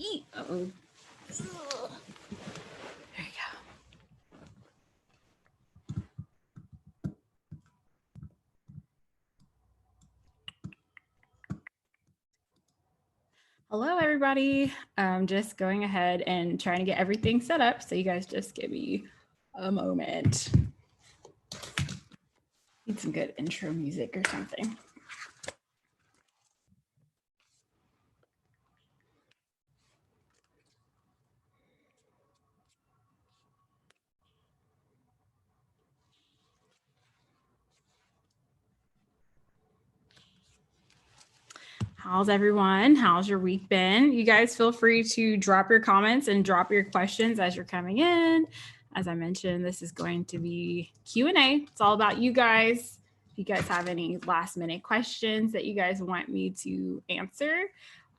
Uh-oh. There you go. Hello, everybody. I'm just going ahead and trying to get everything set up. So you guys just give me a moment. Need some good intro music or something. How's everyone? How's your week been? You guys feel free to drop your comments and drop your questions as you're coming in. As I mentioned, this is going to be Q&A. It's all about you guys. If you guys have any last minute questions that you guys want me to answer,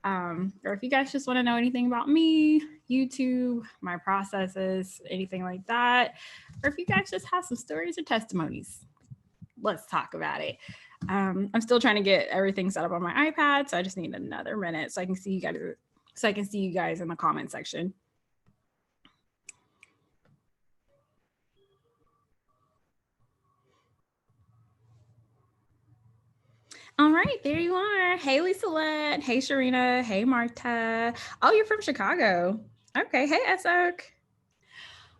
or if you guys just want to know anything about me, YouTube, my processes, anything like that, or if you guys just have some stories or testimonies, let's talk about it. I'm still trying to get everything set up on my iPad, so I just need another minute so I can see you guys. In the comment section. All right, there you are. Hey, Lisa-Lette. Hey, Sharina. Hey, Marta. Oh, you're from Chicago. Okay. Hey, Esok.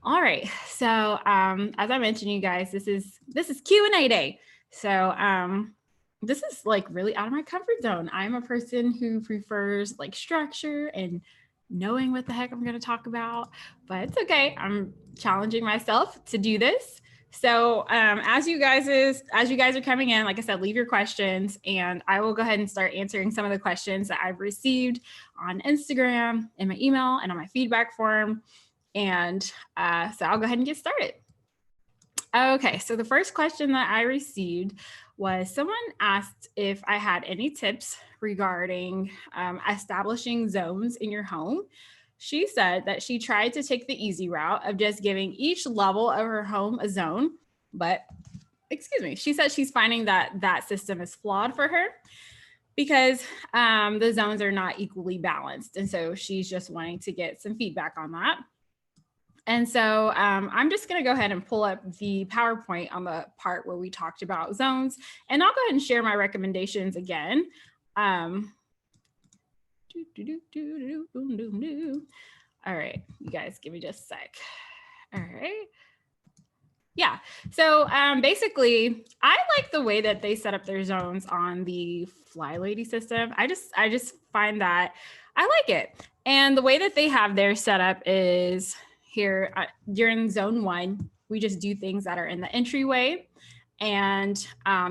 All right. So as I mentioned, you guys, this is Q&A day. So this is like really out of my comfort zone. I'm a person who prefers like structure and knowing what the heck I'm going to talk about, but it's okay. I'm challenging myself to do this. So as you guys are coming in, like I said, leave your questions and I will go ahead and start answering some of the questions that I've received on Instagram, in my email, and on my feedback form. And so I'll go ahead and get started. Okay, so the first question that I received was someone asked if I had any tips regarding establishing zones in your home. She said that she tried to take the easy route of just giving each level of her home a zone, but she said she's finding that system is flawed for her because the zones are not equally balanced. And so she's just wanting to get some feedback on that. And so I'm just going to go ahead and pull up the PowerPoint on the part where we talked about zones, and I'll go ahead and share my recommendations again. All right, you guys give me just a sec. All right. Yeah, so basically, I like the way that they set up their zones on the Fly Lady system. I just find that I like it. And the way that they have their setup is here during zone 1, we just do things that are in the entryway. And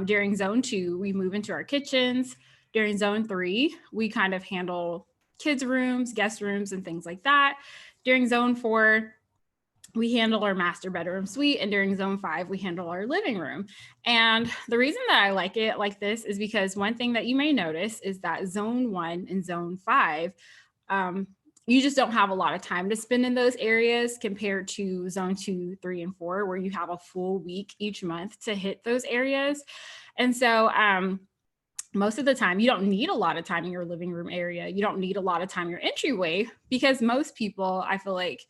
during zone 2, we move into our kitchens. During zone 3, we kind of handle kids' rooms, guest rooms, and things like that. During zone 4, we handle our master bedroom suite, and during zone 5, we handle our living room. And the reason that I like it like this is because one thing that you may notice is that zone 1 and zone 5, you just don't have a lot of time to spend in those areas compared to zone 2, 3, and 4, where you have a full week each month to hit those areas. And so most of the time, you don't need a lot of time in your living room area. You don't need a lot of time in your entryway, because most people, I feel like,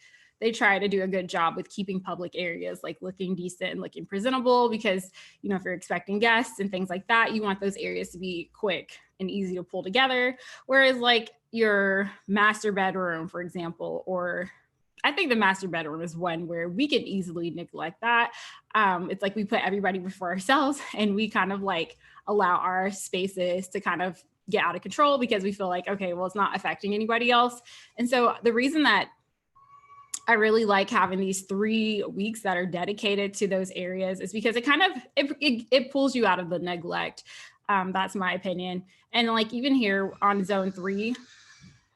they try to do a good job with keeping public areas like looking decent and looking presentable, because, you know, if you're expecting guests and things like that, you want those areas to be quick and easy to pull together. Whereas like your master bedroom, for example, or I think the master bedroom is one where we can easily neglect that. It's like we put everybody before ourselves, and we kind of like allow our spaces to kind of get out of control because we feel like, okay, well, it's not affecting anybody else. And so the reason that I really like having these 3 weeks that are dedicated to those areas is because it kind of, it pulls you out of the neglect. That's my opinion. And like even here on zone 3,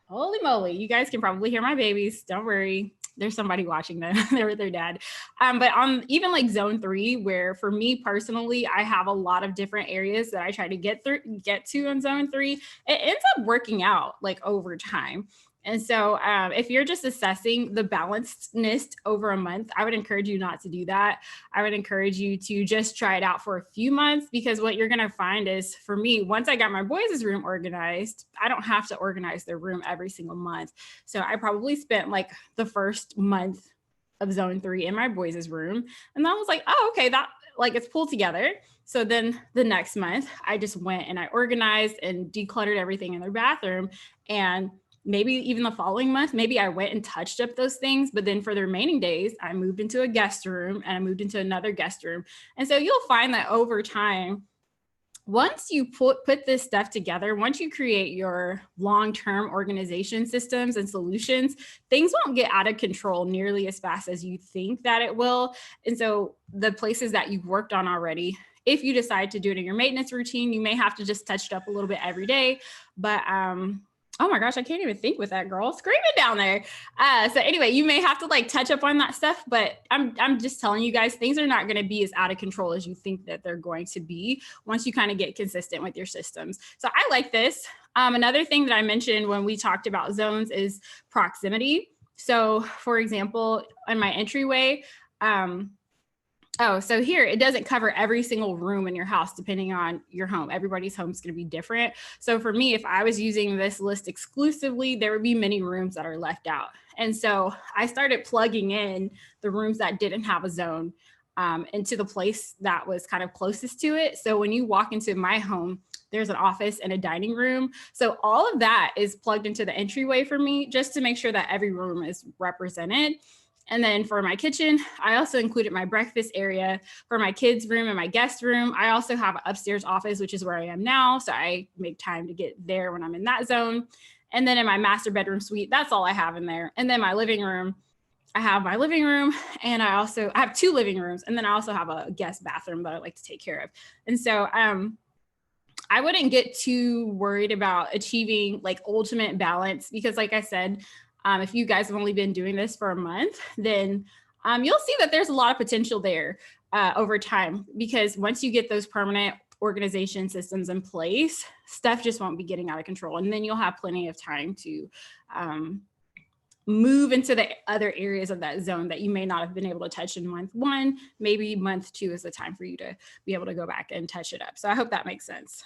holy moly, you guys can probably hear my babies. Don't worry. There's somebody watching them. They're with their dad. But on even like zone 3, where for me personally, I have a lot of different areas that I try to get to on zone 3, it ends up working out like over time. And so if you're just assessing the balancedness over a month, I would encourage you not to do that. I would encourage you to just try it out for a few months, because what you're going to find is, for me, once I got my boys' room organized, I don't have to organize their room every single month. So I probably spent like the first month of zone 3 in my boys' room. And I was like, oh, okay, that like it's pulled together. So then the next month I just went and I organized and decluttered everything in their bathroom. And maybe even the following month, maybe I went and touched up those things. But then for the remaining days, I moved into a guest room and I moved into another guest room. And so you'll find that over time, once you put this stuff together, once you create your long-term organization systems and solutions, things won't get out of control nearly as fast as you think that it will. And so the places that you've worked on already, if you decide to do it in your maintenance routine, you may have to just touch it up a little bit every day. But oh my gosh, I can't even think with that girl screaming down there. So anyway, you may have to like touch up on that stuff, but I'm just telling you guys, things are not going to be as out of control as you think that they're going to be once you kind of get consistent with your systems. So I like this. Another thing that I mentioned when we talked about zones is proximity. So for example, in my entryway, oh, so here it doesn't cover every single room in your house, depending on your home. Everybody's home is going to be different. So for me, if I was using this list exclusively, there would be many rooms that are left out. And so I started plugging in the rooms that didn't have a zone into the place that was kind of closest to it. So when you walk into my home, there's an office and a dining room. So all of that is plugged into the entryway for me, just to make sure that every room is represented. And then for my kitchen, I also included my breakfast area. For my kids' room and my guest room, I also have an upstairs office, which is where I am now. So I make time to get there when I'm in that zone. And then in my master bedroom suite, that's all I have in there. And then my living room, I have my living room, and I have 2 living rooms. And then I also have a guest bathroom that I like to take care of. And so I wouldn't get too worried about achieving like ultimate balance, because like I said, if you guys have only been doing this for a month, then you'll see that there's a lot of potential there over time, because once you get those permanent organization systems in place, stuff just won't be getting out of control. And then you'll have plenty of time to move into the other areas of that zone that you may not have been able to touch in month 1. Maybe month 2 is the time for you to be able to go back and touch it up. So I hope that makes sense.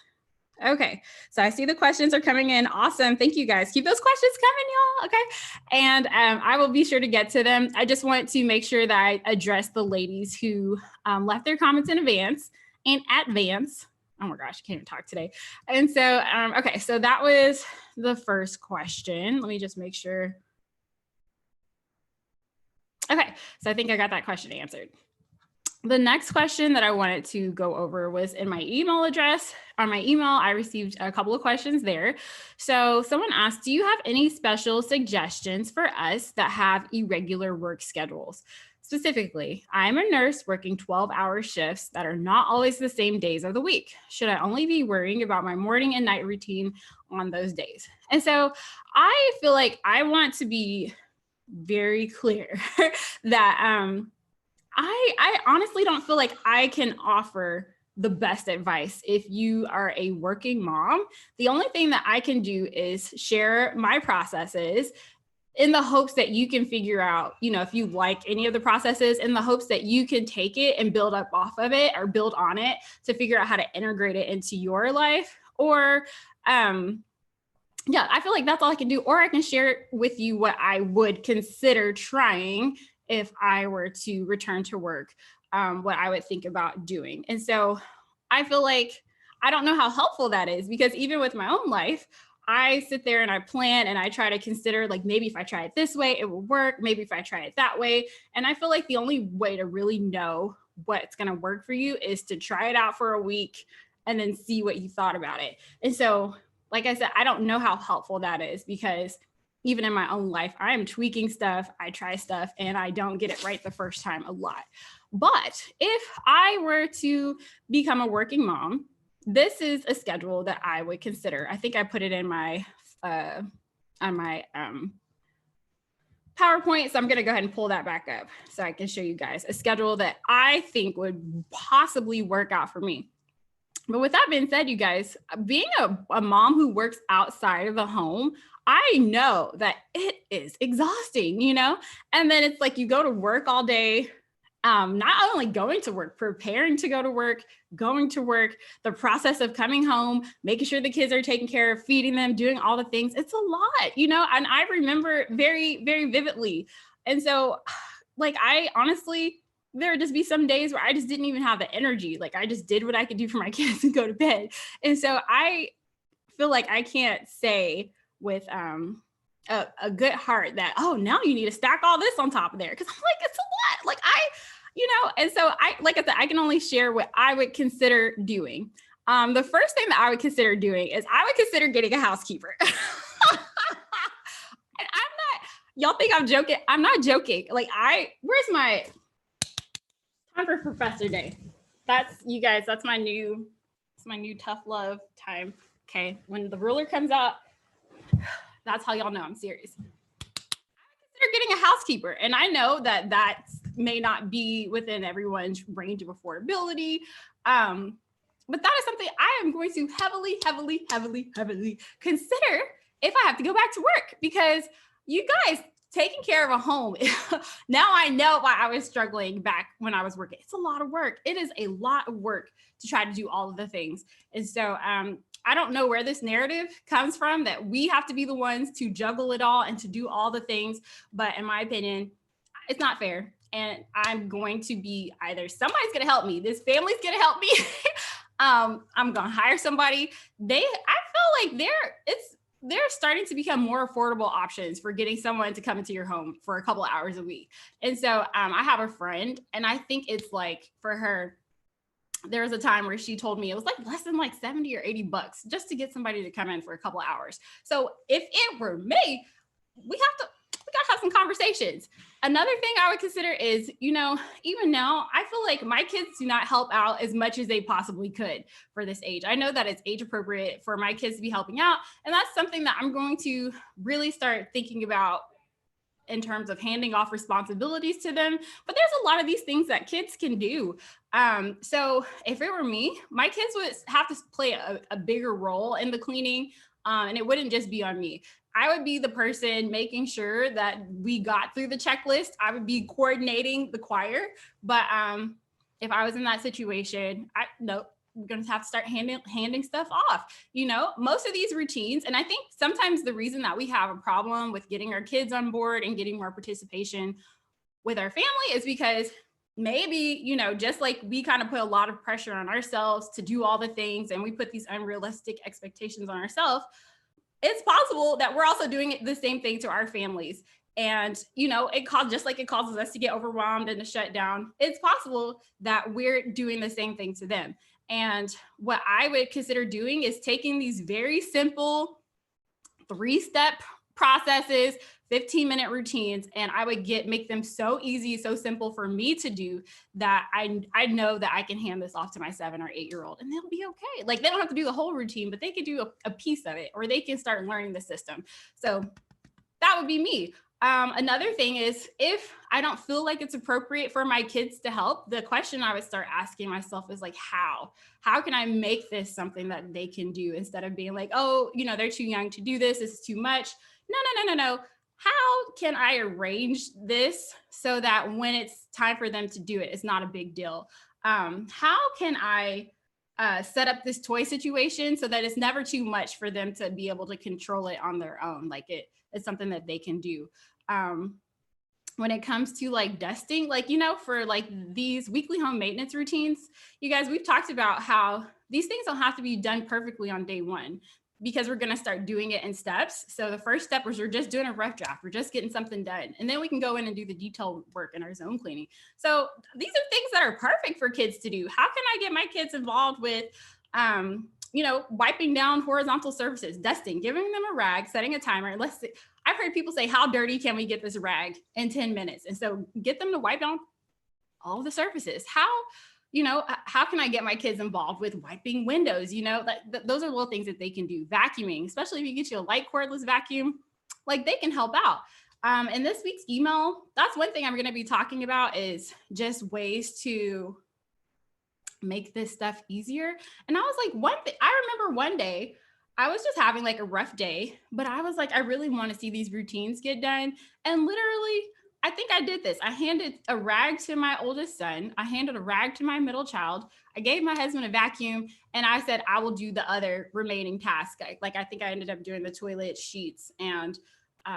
Okay, so I see the questions are coming in. Awesome. Thank you guys. Keep those questions coming, y'all. Okay. And I will be sure to get to them. I just want to make sure that I address the ladies who left their comments in advance. Oh my gosh, I can't even talk today. And so, okay, so that was the first question. Let me just make sure. Okay, so I think I got that question answered. The next question that I wanted to go over was in my email address. On my email, I received a couple of questions there. So someone asked, do you have any special suggestions for us that have irregular work schedules? Specifically, I'm a nurse working 12-hour shifts that are not always the same days of the week. Should I only be worrying about my morning and night routine on those days? And so I feel like I want to be very clear that I honestly don't feel like I can offer the best advice if you are a working mom. The only thing that I can do is share my processes in the hopes that you can figure out, if you like any of the processes, in the hopes that you can take it and build up off of it or build on it to figure out how to integrate it into your life. Or, yeah, I feel like that's all I can do. Or I can share with you what I would consider trying if I were to return to work, what I would think about doing. And so I feel like I don't know how helpful that is, because even with my own life, I sit there and I plan and I try to consider, like, maybe if I try it this way, it will work. Maybe if I try it that way. And I feel like the only way to really know what's going to work for you is to try it out for a week and then see what you thought about it. And so, like I said, I don't know how helpful that is, because even in my own life, I am tweaking stuff, I try stuff, and I don't get it right the first time a lot. But if I were to become a working mom, this is a schedule that I would consider. I think I put it in my on my PowerPoint, so I'm going to go ahead and pull that back up so I can show you guys a schedule that I think would possibly work out for me. But with that being said, you guys, being a mom who works outside of the home, I know that it is exhausting, you know? And then it's like you go to work all day, not only going to work, preparing to go to work, going to work, the process of coming home, making sure the kids are taken care of, feeding them, doing all the things. It's a lot, you know? And I remember very, very vividly. And so, like, I honestly, there would just be some days where I just didn't even have the energy. Like, I just did what I could do for my kids and go to bed. And so I feel like I can't say with a good heart that, oh, now you need to stack all this on top of there. Cause I'm like, it's a lot. Like and so like I said, I can only share what I would consider doing. The first thing that I would consider doing is I would consider getting a housekeeper. And y'all think I'm joking. I'm not joking. Like where's my time for Professor Day? That's you guys, that's my new tough love time. Okay. When the ruler comes out, that's how y'all know I'm serious. I consider getting a housekeeper. And I know that may not be within everyone's range of affordability. But that is something I am going to heavily consider if I have to go back to work, because you guys, taking care of a home, now I know why I was struggling back when I was working. It's a lot of work. It is a lot of work to try to do all of the things. And so I don't know where this narrative comes from that we have to be the ones to juggle it all and to do all the things. But in my opinion, it's not fair. And I'm going to be either somebody's going to help me. This family's going to help me. I'm going to hire somebody. I feel like they're starting to become more affordable options for getting someone to come into your home for a couple of hours a week. And so I have a friend, and I think it's like for her, there was a time where she told me it was like less than like 70 or 80 bucks just to get somebody to come in for a couple of hours. So if it were me, we gotta have some conversations. Another thing I would consider is, even now, I feel like my kids do not help out as much as they possibly could for this age. I know that it's age appropriate for my kids to be helping out. And that's something that I'm going to really start thinking about in terms of handing off responsibilities to them. But there's a lot of these things that kids can do. So if it were me, my kids would have to play a bigger role in the cleaning. And it wouldn't just be on me. I would be the person making sure that we got through the checklist. I would be coordinating the choir. But if I was in that situation, we're going to have to start handing stuff off. Most of these routines, and I think sometimes the reason that we have a problem with getting our kids on board and getting more participation with our family is because maybe, just like we kind of put a lot of pressure on ourselves to do all the things, and we put these unrealistic expectations on ourselves, it's possible that we're also doing the same thing to our families. And, it causes us to get overwhelmed and to shut down. It's possible that we're doing the same thing to them. And what I would consider doing is taking these very simple 3-step processes, 15-minute routines, and I would make them so easy, so simple for me to do that I know that I can hand this off to my 7 or 8-year-old and they'll be okay. Like, they don't have to do the whole routine, but they could do a piece of it, or they can start learning the system. So that would be me. Another thing is, if I don't feel like it's appropriate for my kids to help, the question I would start asking myself is like, how can I make this something that they can do, instead of being like, oh, they're too young to do this. This is too much. No. How can I arrange this so that when it's time for them to do it, it's not a big deal? How can I set up this toy situation so that it's never too much for them to be able to control it on their own? Like, it's something that they can do. When it comes to like dusting, for like these weekly home maintenance routines, you guys, we've talked about how these things don't have to be done perfectly on day one, because we're going to start doing it in steps. So the first step was we're just doing a rough draft. We're just getting something done. And then we can go in and do the detailed work in our zone cleaning. So these are things that are perfect for kids to do. How can I get my kids involved with, wiping down horizontal surfaces, dusting, giving them a rag, setting a timer. I've heard people say, how dirty can we get this rag in 10 minutes? And so get them to wipe down all the surfaces. How can I get my kids involved with wiping windows? Those are little things that they can do. Vacuuming, especially if you get you a light cordless vacuum, like, they can help out. In this week's email, that's one thing I'm going to be talking about, is just ways to make this stuff easier. And I was like, I remember one day I was just having like a rough day, but I was like, I really want to see these routines get done. And literally, I think I did this. I handed a rag to my oldest son. I handed a rag to my middle child. I gave my husband a vacuum, and I said, I will do the other remaining task. Like I think I ended up doing the toilet sheets and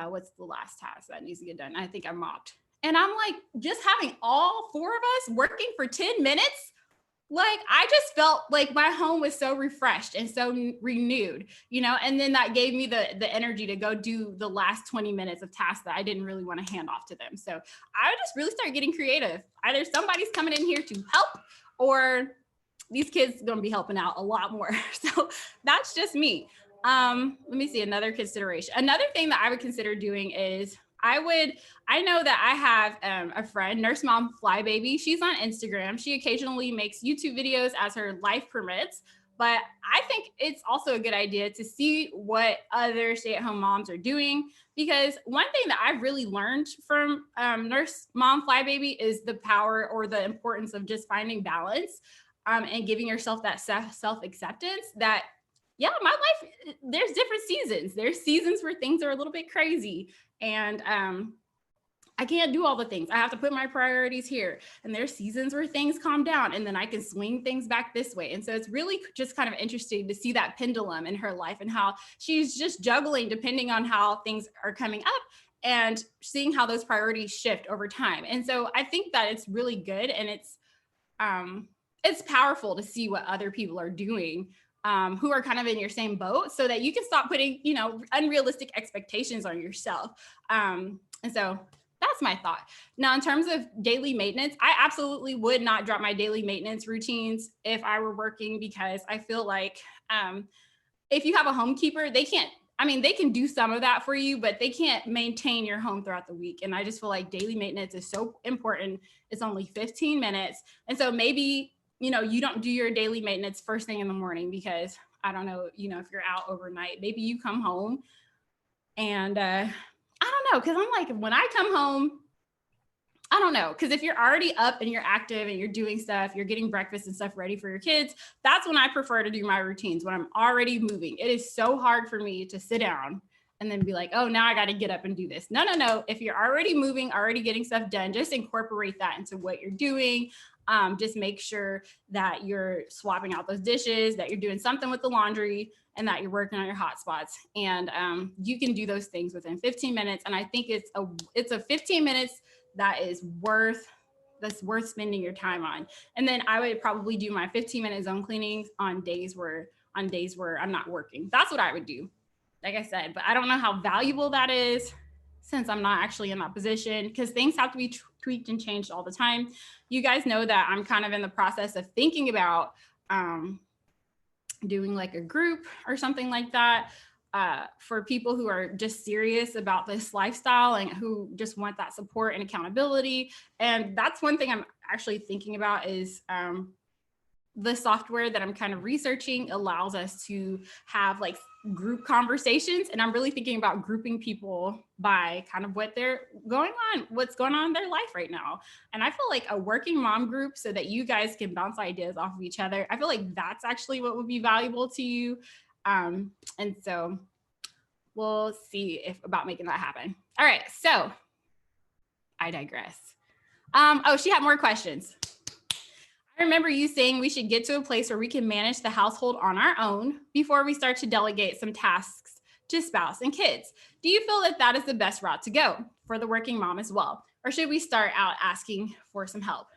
what's the last task that needs to get done? I think I mopped. And I'm like, just having all four of us working for 10 minutes, like I just felt like my home was so refreshed and so renewed, and then that gave me the energy to go do the last 20 minutes of tasks that I didn't really want to hand off to them. So I just really started getting creative. Either somebody's coming in here to help, or these kids are going to be helping out a lot more. So that's just me. Let me see another consideration. Another thing that I would consider doing is I know that I have a friend, Nurse Mom Flybaby. She's on Instagram. She occasionally makes YouTube videos as her life permits. But I think it's also a good idea to see what other stay-at-home moms are doing, because one thing that I've really learned from Nurse Mom Flybaby is the power or the importance of just finding balance and giving yourself that self-acceptance that, yeah, my life, there's different seasons. There's seasons where things are a little bit crazy, and I can't do all the things. I have to put my priorities here. And there's seasons where things calm down, and then I can swing things back this way. And so it's really just kind of interesting to see that pendulum in her life and how she's just juggling depending on how things are coming up, and seeing how those priorities shift over time. And so I think that it's really good, and it's powerful to see what other people are doing who are kind of in your same boat, so that you can stop putting, unrealistic expectations on yourself. And so that's my thought. Now, in terms of daily maintenance, I absolutely would not drop my daily maintenance routines if I were working, because I feel like if you have a homekeeper, they can do some of that for you, but they can't maintain your home throughout the week. And I just feel like daily maintenance is so important. It's only 15 minutes. And so maybe, you don't do your daily maintenance first thing in the morning, because I don't know, if you're out overnight, maybe you come home and I don't know. Cause I'm like, when I come home, I don't know. Cause if you're already up and you're active and you're doing stuff, you're getting breakfast and stuff ready for your kids, that's when I prefer to do my routines, when I'm already moving. It is so hard for me to sit down and then be like, oh, now I got to get up and do this. No. If you're already moving, already getting stuff done, just incorporate that into what you're doing. Just make sure that you're swapping out those dishes, that you're doing something with the laundry, and that you're working on your hot spots. And you can do those things within 15 minutes. And I think it's a 15 minutes that's worth spending your time on. And then I would probably do my 15-minute zone cleanings on days where I'm not working. That's what I would do, like I said. But I don't know how valuable that is, since I'm not actually in that position, because things have to be tweaked and changed all the time. You guys know that I'm kind of in the process of thinking about doing like a group or something like that for people who are just serious about this lifestyle and who just want that support and accountability. And that's one thing I'm actually thinking about is the software that I'm kind of researching allows us to have like group conversations. And I'm really thinking about grouping people by kind of what's going on in their life right now. And I feel like a working mom group, so that you guys can bounce ideas off of each other, I feel like that's actually what would be valuable to you. And so we'll see about making that happen. All right, so I digress. She had more questions. I remember you saying we should get to a place where we can manage the household on our own before we start to delegate some tasks to spouse and kids. Do you feel that that is the best route to go for the working mom as well? Or should we start out asking for some help?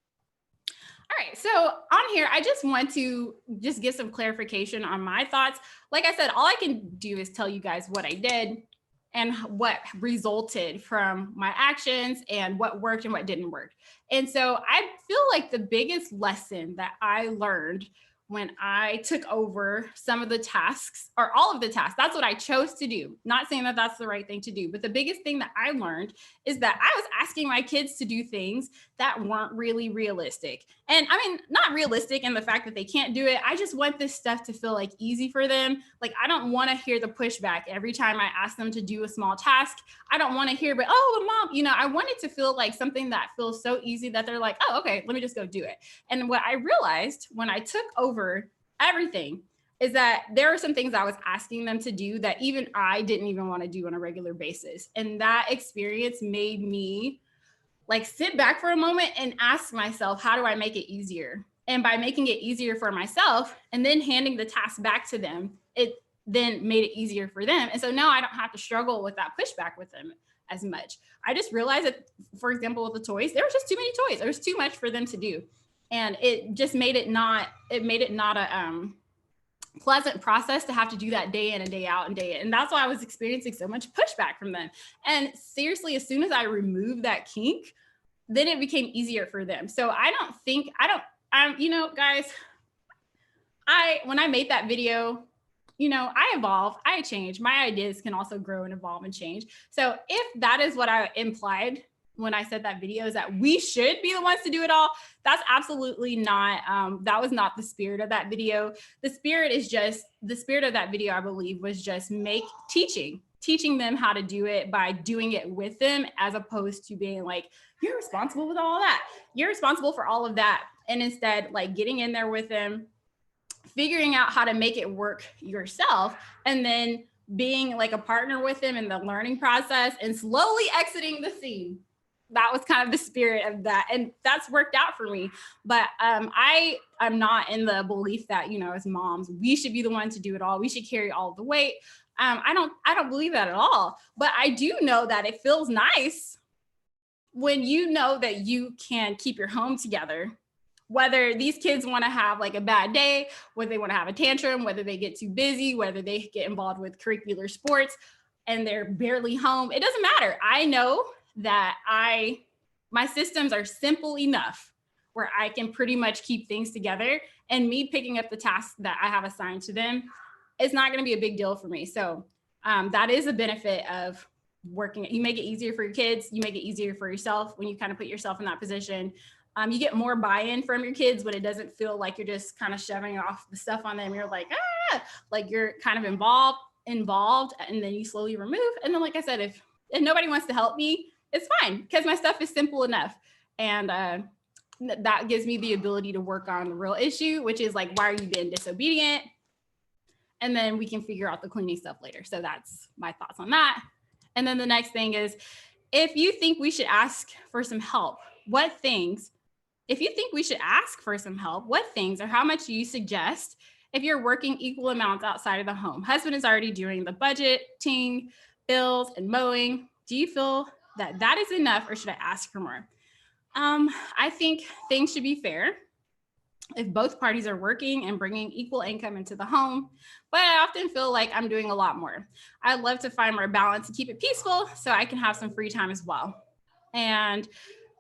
All right, so on here, I just want to just get some clarification on my thoughts. Like I said, all I can do is tell you guys what I did and what resulted from my actions and what worked and what didn't work. And so I feel like the biggest lesson that I learned when I took over some of the tasks or all of the tasks. That's what I chose to do. Not saying that that's the right thing to do, but the biggest thing that I learned is that I was asking my kids to do things that weren't really realistic. And I mean, not realistic in the fact that they can't do it. I just want this stuff to feel like easy for them. Like, I don't want to hear the pushback every time I ask them to do a small task. I don't want to hear, but oh, mom, I want it to feel like something that feels so easy that they're like, oh, okay, let me just go do it. And what I realized when I took over everything is that there are some things I was asking them to do that even I didn't even want to do on a regular basis. And that experience made me like sit back for a moment and ask myself, how do I make it easier? And by making it easier for myself and then handing the task back to them, it then made it easier for them. And so now I don't have to struggle with that pushback with them as much. I just realized that, for example, with the toys, there was just too many toys. There was too much for them to do. And it just made it not a pleasant process to have to do that day in and day out and day in. And that's why I was experiencing so much pushback from them. And seriously, as soon as I removed that kink, then it became easier for them. So guys, when I made that video, I evolve, I change. My ideas can also grow and evolve and change. So if that is what I implied when I said that video, is that we should be the ones to do it all, that's absolutely not, that was not the spirit of that video. The spirit of that video, I believe, was just teaching them how to do it by doing it with them, as opposed to being like, you're responsible with all that. You're responsible for all of that. And instead, like, getting in there with them, figuring out how to make it work yourself, and then being like a partner with them in the learning process and slowly exiting the scene. That was kind of the spirit of that. And that's worked out for me. But I'm not in the belief that, as moms, we should be the one to do it all. We should carry all the weight. I don't believe that at all. But I do know that it feels nice when you know that you can keep your home together, whether these kids want to have like a bad day, whether they want to have a tantrum, whether they get too busy, whether they get involved with curricular sports and they're barely home. It doesn't matter. I know that my systems are simple enough where I can pretty much keep things together, and me picking up the tasks that I have assigned to them, it's not going to be a big deal for me. So that is a benefit of working. You make it easier for your kids. You make it easier for yourself when you kind of put yourself in that position. You get more buy-in from your kids when it doesn't feel like you're just kind of shoving off the stuff on them. You're like, like you're kind of involved, and then you slowly remove. And then, like I said, if nobody wants to help me, it's fine, because my stuff is simple enough. And that gives me the ability to work on the real issue, which is like, why are you being disobedient? And then we can figure out the cleaning stuff later. So that's my thoughts on that. And then the next thing is, if you think we should ask for some help, what things or how much do you suggest if you're working equal amounts outside of the home? Husband is already doing the budgeting, bills, and mowing. Do you feel that is enough, or should I ask for more? I think things should be fair if both parties are working and bringing equal income into the home, but I often feel like I'm doing a lot more. I'd love to find more balance and keep it peaceful so I can have some free time as well. And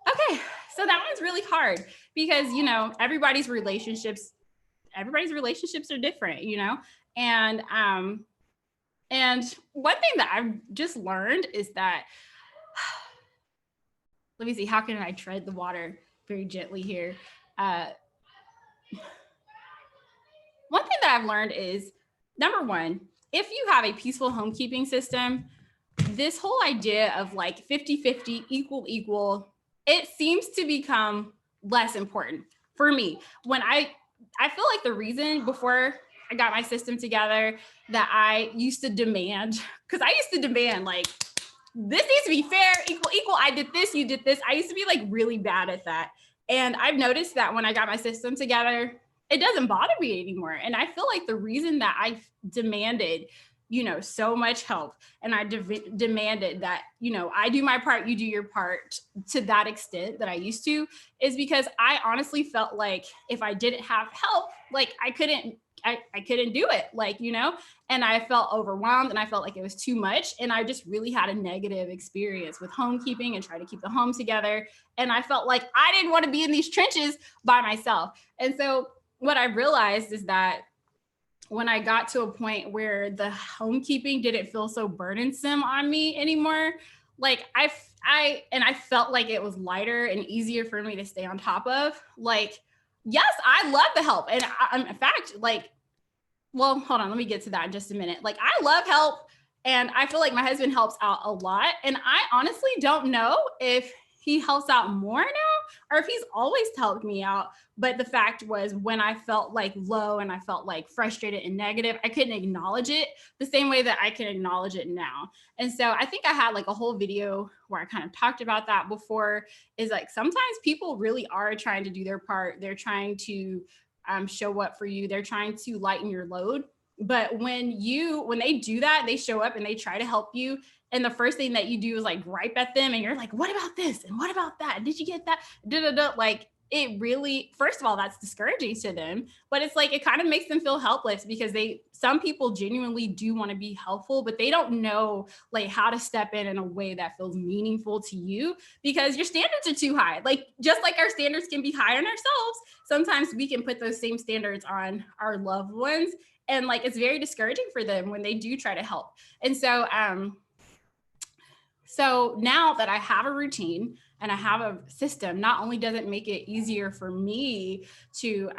okay, so that one's really hard because, everybody's relationships are different, and one thing that I've just learned is that, let me see, how can I tread the water very gently here? One thing that I've learned is, number one, if you have a peaceful homekeeping system, this whole idea of like 50-50, equal, it seems to become less important for me. When I feel like the reason before I got my system together that I used to demand, because I used to demand like, this needs to be fair, equal. I did this, you did this. I used to be like really bad at that. And I've noticed that when I got my system together, it doesn't bother me anymore. And I feel like the reason that I demanded, so much help, and I demanded that, I do my part, you do your part to that extent that I used to, is because I honestly felt like if I didn't have help, like I couldn't do it, like, and I felt overwhelmed and I felt like it was too much. And I just really had a negative experience with homekeeping and trying to keep the home together. And I felt like I didn't want to be in these trenches by myself. And so what I realized is that when I got to a point where the homekeeping didn't feel so burdensome on me anymore, like I felt like it was lighter and easier for me to stay on top of. Like, yes, I love the help. And in fact, like, well, hold on, let me get to that in just a minute. Like, I love help, and I feel like my husband helps out a lot. And I honestly don't know if he helps out more now or if he's always helped me out. But the fact was, when I felt like low and I felt like frustrated and negative, I couldn't acknowledge it the same way that I can acknowledge it now. And so I think I had like a whole video where I kind of talked about that before, is like sometimes people really are trying to do their part. They're trying to show up for you. They're trying to lighten your load. But when they do that, they show up and they try to help you. And the first thing that you do is like gripe at them. And you're like, what about this? And what about that? Did you get that? Like, it really, first of all, that's discouraging to them, but it's like, it kind of makes them feel helpless because some people genuinely do want to be helpful, but they don't know like how to step in a way that feels meaningful to you because your standards are too high. Like, just like our standards can be high on ourselves, sometimes we can put those same standards on our loved ones. And like, it's very discouraging for them when they do try to help. And so now that I have a routine and I have a system, not only does it make it easier for me to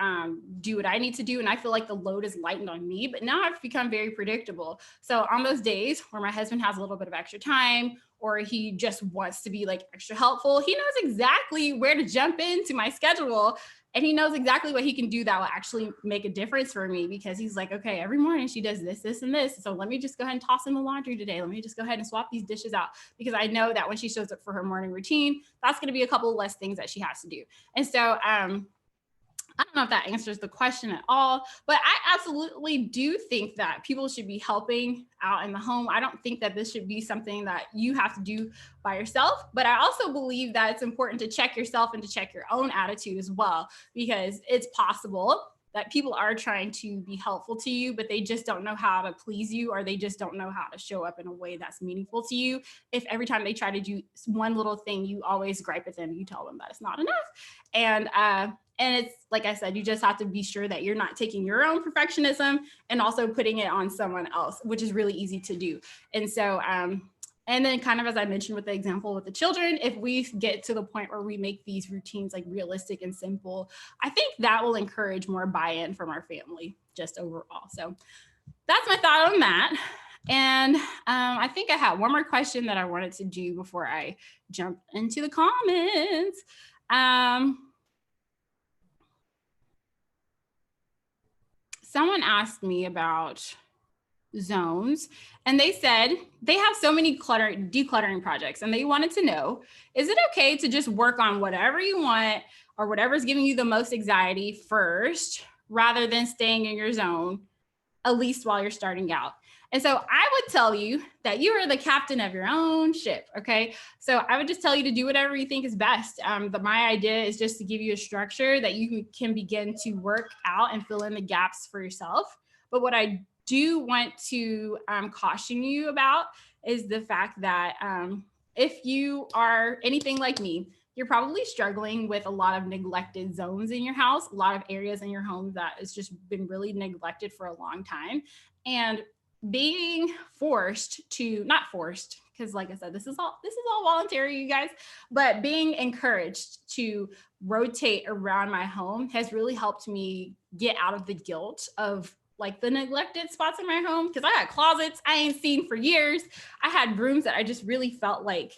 do what I need to do, and I feel like the load is lightened on me, but now I've become very predictable. So on those days where my husband has a little bit of extra time, or he just wants to be like extra helpful, he knows exactly where to jump into my schedule. And he knows exactly what he can do that will actually make a difference for me, because he's like, okay, every morning she does this, this, and this. So let me just go ahead and toss in the laundry today. Let me just go ahead and swap these dishes out, because I know that when she shows up for her morning routine, that's going to be a couple of less things that she has to do. And so, I don't know if that answers the question at all, but I absolutely do think that people should be helping out in the home. I don't think that this should be something that you have to do by yourself, but I also believe that it's important to check yourself and to check your own attitude as well, because it's possible that people are trying to be helpful to you, but they just don't know how to please you, or they just don't know how to show up in a way that's meaningful to you. If every time they try to do one little thing, you always gripe at them, you tell them that it's not enough. And it's like I said, you just have to be sure that you're not taking your own perfectionism and also putting it on someone else, which is really easy to do. And so, and then kind of as I mentioned with the example with the children, if we get to the point where we make these routines like realistic and simple, I think that will encourage more buy-in from our family just overall. So that's my thought on that. And I think I had one more question that I wanted to do before I jump into the comments. Someone asked me about zones, and they said they have so many decluttering projects, and they wanted to know, is it okay to just work on whatever you want or whatever's giving you the most anxiety first, rather than staying in your zone, at least while you're starting out? And so I would tell you that you are the captain of your own ship, okay? So I would just tell you to do whatever you think is best. My idea is just to give you a structure that you can begin to work out and fill in the gaps for yourself. But what I do want to caution you about is the fact that if you are anything like me, you're probably struggling with a lot of neglected zones in your house, a lot of areas in your home that has just been really neglected for a long time. And being forced to, not forced, because like I said, this is all voluntary, you guys, but being encouraged to rotate around my home has really helped me get out of the guilt of like the neglected spots in my home. Because I had closets I ain't seen for years. I had rooms that I just really felt like,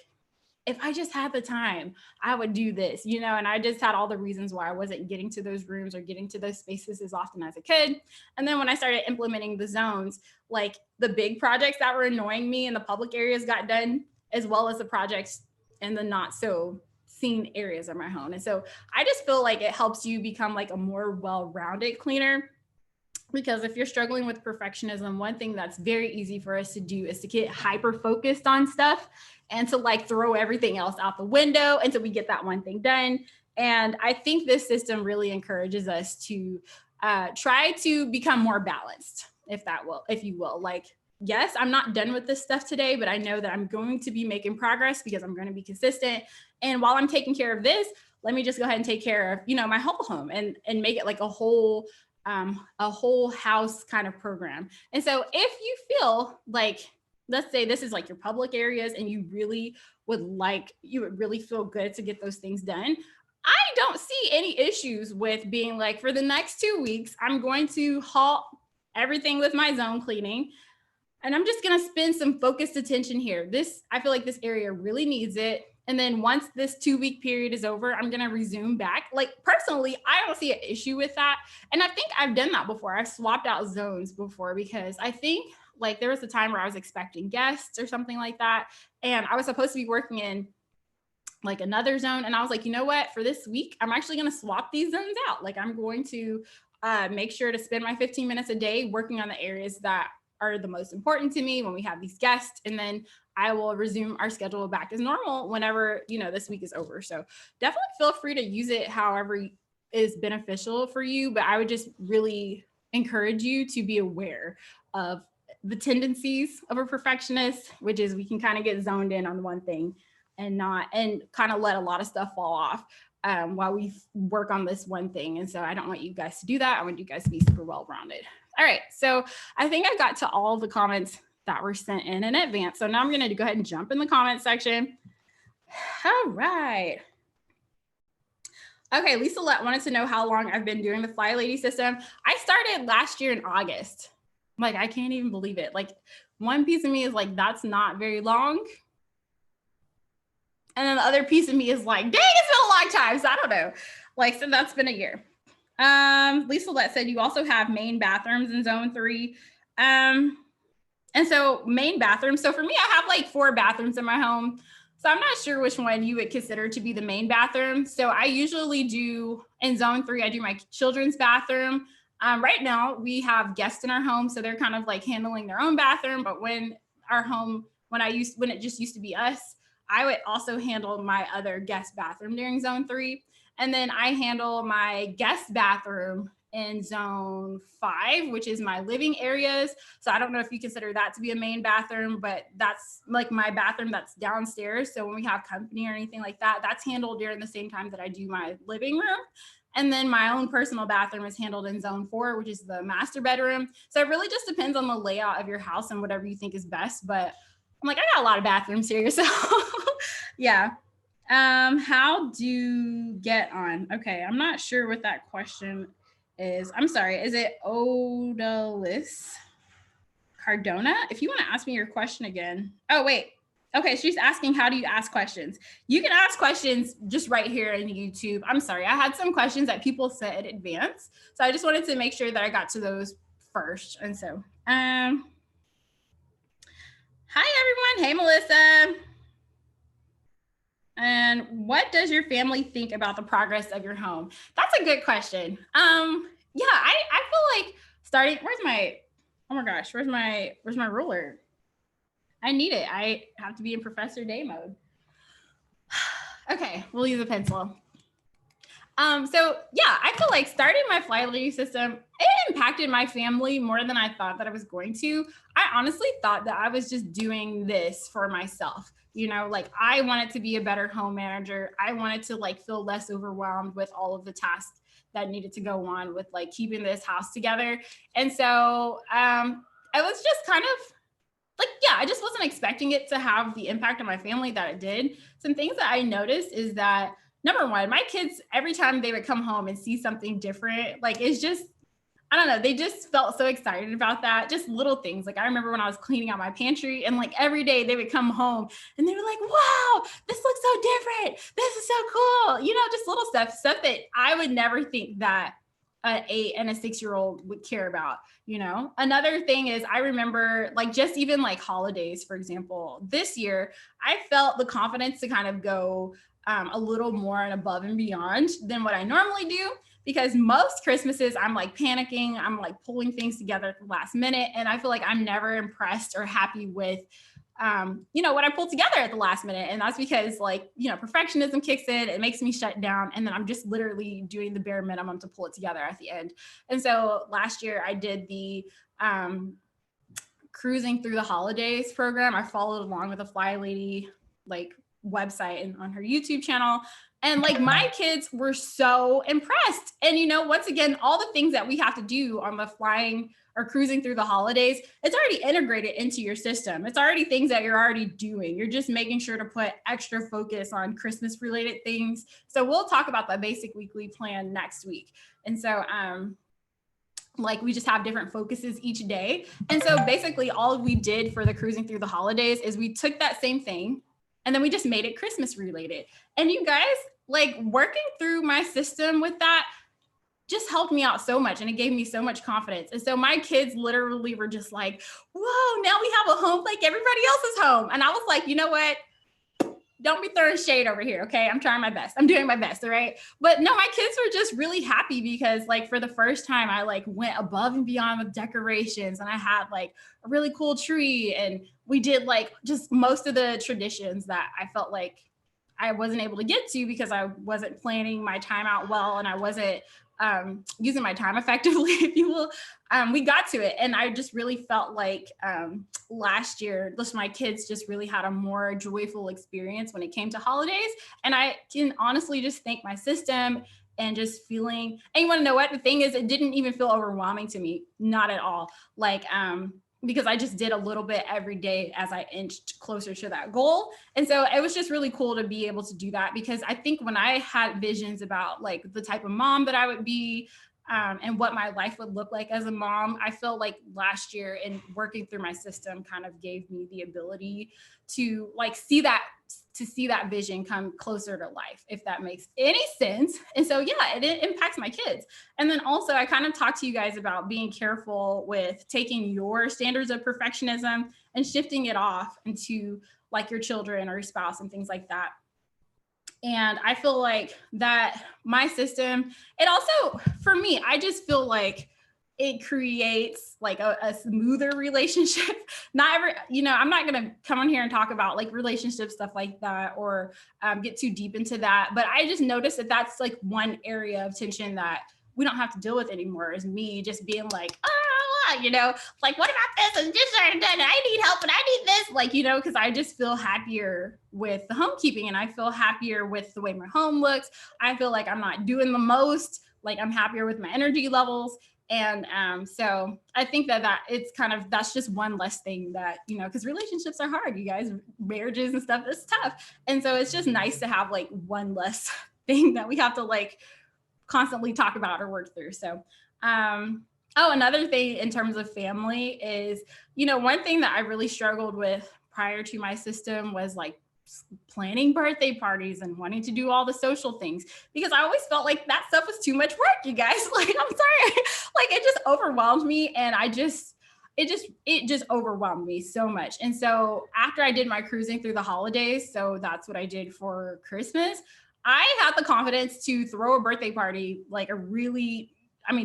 if I just had the time, I would do this, and I just had all the reasons why I wasn't getting to those rooms or getting to those spaces as often as I could. And then when I started implementing the zones, like the big projects that were annoying me in the public areas got done, as well as the projects in the not so seen areas of my home. And so I just feel like it helps you become like a more well-rounded cleaner. Because if you're struggling with perfectionism, one thing that's very easy for us to do is to get hyper focused on stuff and to like throw everything else out the window until we get that one thing done. And I think this system really encourages us to try to become more balanced, if you will. Like, yes, I'm not done with this stuff today, but I know that I'm going to be making progress because I'm going to be consistent. And while I'm taking care of this, let me just go ahead and take care of, my whole home and make it like a whole house kind of program. And so if you feel like, let's say this is like your public areas and you would really feel good to get those things done, I don't see any issues with being like, for the next 2 weeks, I'm going to halt everything with my zone cleaning. And I'm just going to spend some focused attention here. I feel like this area really needs it. And then once this 2-week period is over, I'm going to resume back. Like personally, I don't see an issue with that. And I think I've done that before. I've swapped out zones before because I think like there was a time where I was expecting guests or something like that. And I was supposed to be working in like another zone. And I was like, you know what, for this week, I'm actually going to swap these zones out. Like I'm going to make sure to spend my 15 minutes a day working on the areas that are the most important to me when we have these guests. And then I will resume our schedule back as normal whenever, this week is over. So definitely feel free to use it however is beneficial for you. But I would just really encourage you to be aware of the tendencies of a perfectionist, which is we can kind of get zoned in on one thing and kind of let a lot of stuff fall off while we work on this one thing. And so I don't want you guys to do that. I want you guys to be super well-rounded. All right, so I think I got to all the comments that were sent in advance. So now I'm gonna go ahead and jump in the comment section. All right. Okay, Lisa wanted to know how long I've been doing the Fly Lady system. I started last year in August. Like, I can't even believe it. Like, one piece of me is like, that's not very long. And then the other piece of me is like, dang, it's been a long time. So I don't know. Like, so that's been a year. Lisa said you also have main bathrooms in zone 3. And so main bathrooms. So for me, I have like 4 bathrooms in my home. So I'm not sure which one you would consider to be the main bathroom. So I usually do in zone 3, I do my children's bathroom. Right now we have guests in our home. So they're kind of like handling their own bathroom. But when it just used to be us, I would also handle my other guest bathroom during zone 3. And then I handle my guest bathroom in zone 5, which is my living areas. So I don't know if you consider that to be a main bathroom, but that's like my bathroom that's downstairs. So when we have company or anything like that, that's handled during the same time that I do my living room. And then my own personal bathroom is handled in zone 4, which is the master bedroom. So it really just depends on the layout of your house and whatever you think is best. But I'm like, I got a lot of bathrooms here. So yeah. How do get on? Okay, I'm not sure what that question is. I'm sorry. Is it Odalis Cardona? If you want to ask me your question again. Oh, wait. Okay, she's asking, how do you ask questions? You can ask questions just right here in YouTube. I'm sorry. I had some questions that people sent in advance. So I just wanted to make sure that I got to those first. And so, hi, everyone. Hey, Melissa. And what does your family think about the progress of your home? That's a good question. Yeah, I feel like starting, oh my gosh, where's my ruler? I need it. I have to be in Professor Day mode. Okay, we'll use a pencil. So yeah, I feel like starting my Fly Lady system, it impacted my family more than I thought that I was going to. I honestly thought that I was just doing this for myself. Like I wanted to be a better home manager. I wanted to like feel less overwhelmed with all of the tasks that needed to go on with like keeping this house together. And so I was just kind of like, yeah, I just wasn't expecting it to have the impact on my family that it did. Some things that I noticed is that number one, my kids, every time they would come home and see something different, like it's just, I don't know, they just felt so excited about that. Just little things. Like I remember when I was cleaning out my pantry and like every day they would come home and they were like, wow, this looks so different. This is so cool. Just little stuff that I would never think that an 8 and a 6-year-old would care about. Another thing is I remember like just even like holidays, for example, this year, I felt the confidence to kind of go a little more and above and beyond than what I normally do. Because most Christmases, I'm like panicking, I'm like pulling things together at the last minute. And I feel like I'm never impressed or happy with, what I pull together at the last minute. And that's because like, perfectionism kicks in, it makes me shut down. And then I'm just literally doing the bare minimum to pull it together at the end. And so last year I did the cruising through the holidays program. I followed along with a Fly Lady, like website and on her YouTube channel. And like my kids were so impressed. And once again, all the things that we have to do on the flying or cruising through the holidays, it's already integrated into your system. It's already things that you're already doing. You're just making sure to put extra focus on Christmas related things. So we'll talk about the basic weekly plan next week. And so, like we just have different focuses each day. And so basically all we did for the cruising through the holidays is we took that same thing and then we just made it Christmas related. And you guys, like working through my system with that just helped me out so much, and it gave me so much confidence. And so my kids literally were just like, whoa, now we have a home like everybody else's home. And I was like, you know what? Don't be throwing shade over here, okay? I'm trying my best. I'm doing my best, all right? But no, my kids were just really happy because like for the first time, I like went above and beyond with decorations, and I had like a really cool tree, and we did like just most of the traditions that I felt like I wasn't able to get to because I wasn't planning my time out well, and I wasn't using my time effectively, if you will. We got to it. And I just really felt like last year, just my kids just really had a more joyful experience when it came to holidays. And I can honestly just thank my system and just feeling, and you want to know what the thing is, it didn't even feel overwhelming to me, not at all. Like, because I just did a little bit every day as I inched closer to that goal. And so it was just really cool to be able to do that, because I think when I had visions about like the type of mom that I would be and what my life would look like as a mom, I feel like last year in working through my system kind of gave me the ability to like see that vision come closer to life, if that makes any sense. And so, yeah, it impacts my kids. And then also I kind of talked to you guys about being careful with taking your standards of perfectionism and shifting it off into like your children or your spouse and things like that. And I feel like that my system, it also, for me, I just feel like it creates like a smoother relationship. Not every, I'm not going to come on here and talk about like relationship stuff like that or get too deep into that. But I just noticed that that's like one area of tension that we don't have to deal with anymore, is me just being like, like, what about this? And just I need help and I need this, like, because I just feel happier with the homekeeping, and I feel happier with the way my home looks. I feel like I'm not doing the most, like I'm happier with my energy levels. And so I think that it's kind of, that's just one less thing that, because relationships are hard, you guys, marriages and stuff is tough. And so it's just nice to have like one less thing that we have to like constantly talk about or work through. So, another thing in terms of family is, one thing that I really struggled with prior to my system was like planning birthday parties and wanting to do all the social things, because I always felt like that stuff was too much work, you guys. Like, I'm sorry, like it just overwhelmed me, and it just overwhelmed me so much. And so after I did my cruising through the holidays, so that's what I did for Christmas, I had the confidence to throw a birthday party, like a really,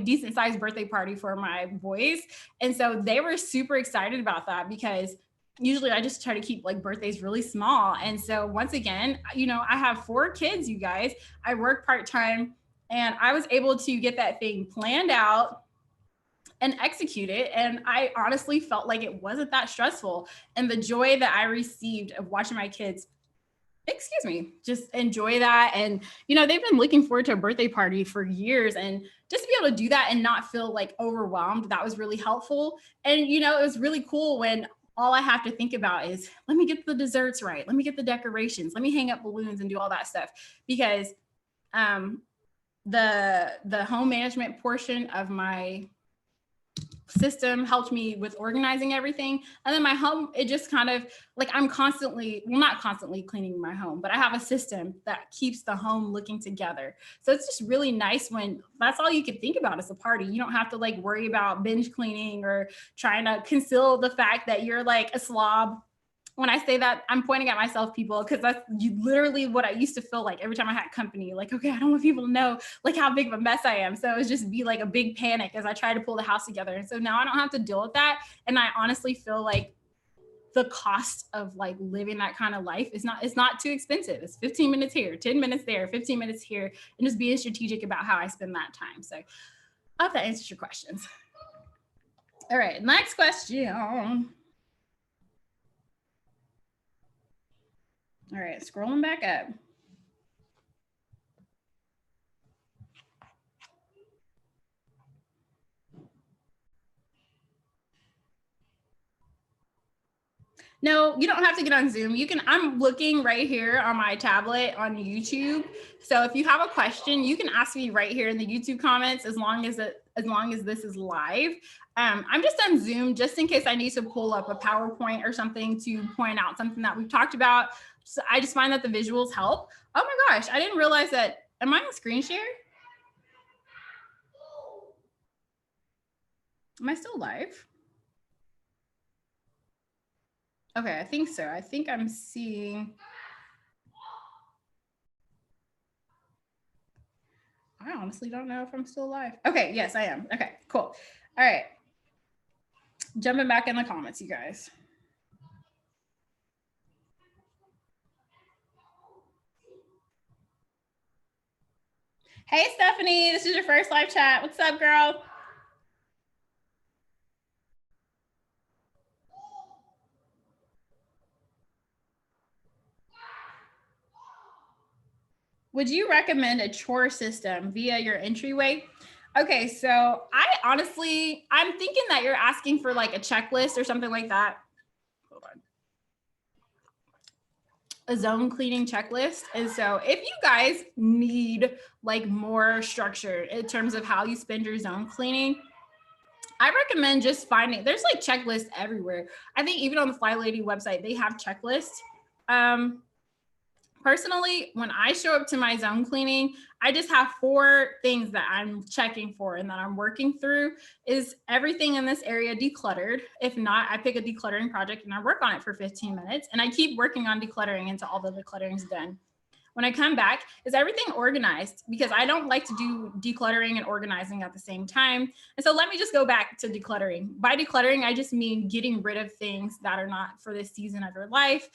decent sized birthday party for my boys. And so they were super excited about that, because usually I just try to keep like birthdays really small. And so once again, I have 4 kids, you guys. I work part-time, and I was able to get that thing planned out and execute it. And I honestly felt like it wasn't that stressful. And the joy that I received of watching my kids, just enjoy that. And, they've been looking forward to a birthday party for years, and just to be able to do that and not feel like overwhelmed, that was really helpful. And, it was really cool when all I have to think about is, let me get the desserts right. Let me get the decorations. Let me hang up balloons and do all that stuff. Because the home management portion of my system helped me with organizing everything. And then my home, it just kind of like, I'm constantly, well, not constantly cleaning my home, but I have a system that keeps the home looking together. So it's just really nice when that's all you can think about is a party. You don't have to like worry about binge cleaning or trying to conceal the fact that you're like a slob. When I say that, I'm pointing at myself, people, because that's literally what I used to feel like every time I had company. Like, okay, I don't want people to know like how big of a mess I am. So it was just be like a big panic as I try to pull the house together. And so now I don't have to deal with that. And I honestly feel like the cost of like living that kind of life is not too expensive. It's 15 minutes here, 10 minutes there, 15 minutes here, and just being strategic about how I spend that time. So I hope that answers your questions. All right, next question. All right, scrolling back up. No, you don't have to get on Zoom. You can, I'm looking right here on my tablet on YouTube. So if you have a question, you can ask me right here in the YouTube comments as long as this is live. I'm just on Zoom just in case I need to pull up a PowerPoint or something to point out something that we've talked about. So I just find that the visuals help. Oh my gosh, I didn't realize that. Am I on screen share? Am I still live? Okay, I think so. I think I'm seeing. I honestly don't know if I'm still live. Okay, yes, I am. Okay, cool. All right. Jumping back in the comments, you guys. Hey, Stephanie, this is your first live chat. What's up, girl? Would you recommend a chore system via your entryway? Okay, so I'm thinking that you're asking for like a checklist or something like that. Hold on. A zone cleaning checklist. And so if you guys need like more structure in terms of how you spend your zone cleaning, I recommend just finding, there's like checklists everywhere. I think even on the Fly Lady website, they have checklists. Personally, when I show up to my zone cleaning, I just have 4 things that I'm checking for and that I'm working through. Is everything in this area decluttered? If not, I pick a decluttering project and I work on it for 15 minutes and I keep working on decluttering until all the decluttering is done. When I come back, is everything organized? Because I don't like to do decluttering and organizing at the same time. And so let me just go back to decluttering. By decluttering, I just mean getting rid of things that are not for this season of your life.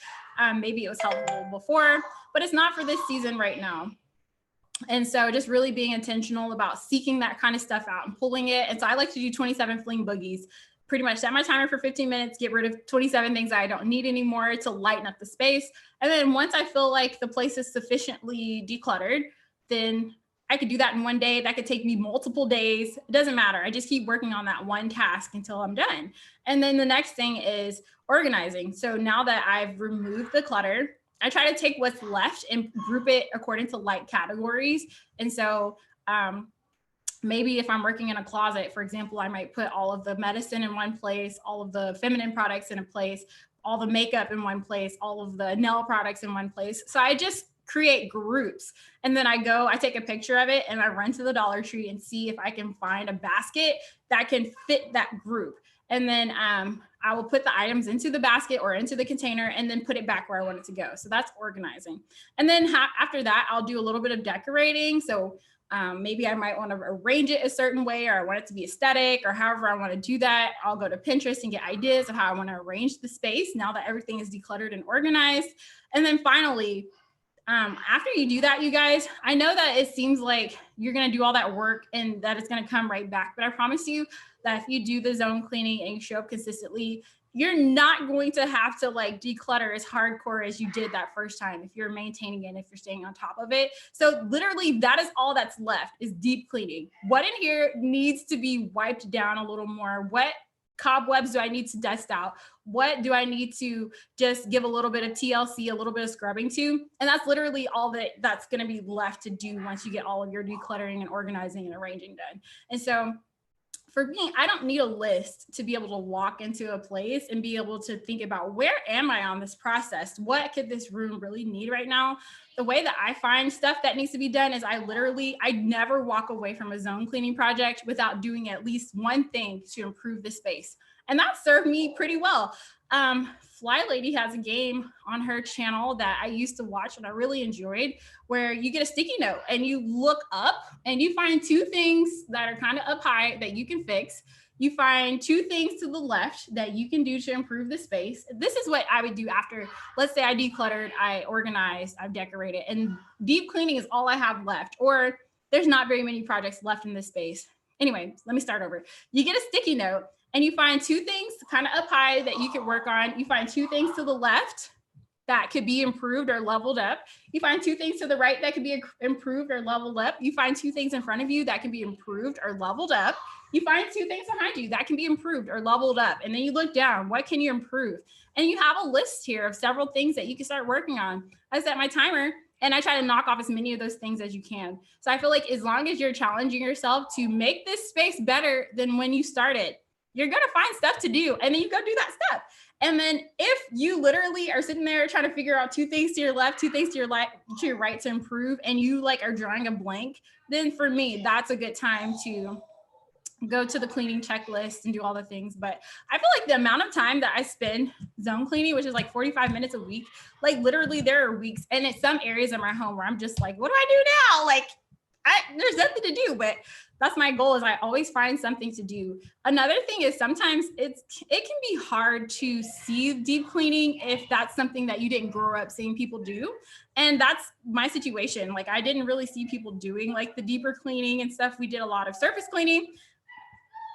Maybe it was helpful before, but it's not for this season right now. And so just really being intentional about seeking that kind of stuff out and pulling it. And so I like to do 27 fling boogies. Pretty much set my timer for 15 minutes, get rid of 27 things I don't need anymore to lighten up the space. And then once I feel like the place is sufficiently decluttered, then I could do that in one day. That could take me multiple days. It doesn't matter. I just keep working on that one task until I'm done. And then the next thing is organizing. So now that I've removed the clutter, I try to take what's left and group it according to light categories. And so maybe if I'm working in a closet, for example, I might put all of the medicine in one place, all of the feminine products in a place, all the makeup in one place, all of the nail products in one place. So I just create groups. And then I take a picture of it and I run to the Dollar Tree and see if I can find a basket that can fit that group. And then I will put the items into the basket or into the container and then put it back where I want it to go. So that's organizing. And then after that, I'll do a little bit of decorating. So maybe I might want to arrange it a certain way, or I want it to be aesthetic, or however I want to do that. I'll go to Pinterest and get ideas of how I want to arrange the space now that everything is decluttered and organized. And then finally, after you do that, you guys, I know that it seems like you're going to do all that work and that it's going to come right back. But I promise you that if you do the zone cleaning and you show up consistently, you're not going to have to like declutter as hardcore as you did that first time if you're maintaining it, if you're staying on top of it. So literally that is all that's left is deep cleaning. What in here needs to be wiped down a little more? What cobwebs do I need to dust out? What do I need to just give a little bit of TLC, a little bit of scrubbing to? And that's literally all that's going to be left to do once you get all of your decluttering and organizing and arranging done. And so for me, I don't need a list to be able to walk into a place and be able to think about where am I on this process? What could this room really need right now? The way that I find stuff that needs to be done is I never walk away from a zone cleaning project without doing at least one thing to improve the space. And that served me pretty well. Fly Lady has a game on her channel that I used to watch and I really enjoyed, where you get a sticky note and you look up and you find 2 things that are kind of up high that you can fix. You find 2 things to the left that you can do to improve the space. This is what I would do after, let's say I decluttered, I organized, I've decorated, and deep cleaning is all I have left, or there's not very many projects left in this space. Anyway, let me start over. You get a sticky note and you find 2 things kind of up high that you can work on. You find 2 things to the left that could be improved or leveled up. You find 2 things to the right that could be improved or leveled up. You find 2 things in front of you that can be improved or leveled up. You find 2 things behind you that can be improved or leveled up. And then you look down, what can you improve? And you have a list here of several things that you can start working on. I set my timer and I try to knock off as many of those things as you can. So I feel like as long as you're challenging yourself to make this space better than when you started, you're going to find stuff to do. And then you go do that stuff. And then if you literally are sitting there trying to figure out 2 things to your left, 2 things to your right to improve, and you like are drawing a blank, then for me, that's a good time to go to the cleaning checklist and do all the things. But I feel like the amount of time that I spend zone cleaning, which is like 45 minutes a week, like literally there are weeks and it's some areas of my home where I'm just like, what do I do now? Like there's nothing to do, but that's my goal, is I always find something to do. Another thing is sometimes it can be hard to see deep cleaning if that's something that you didn't grow up seeing people do. And that's my situation. Like I didn't really see people doing like the deeper cleaning and stuff. We did a lot of surface cleaning,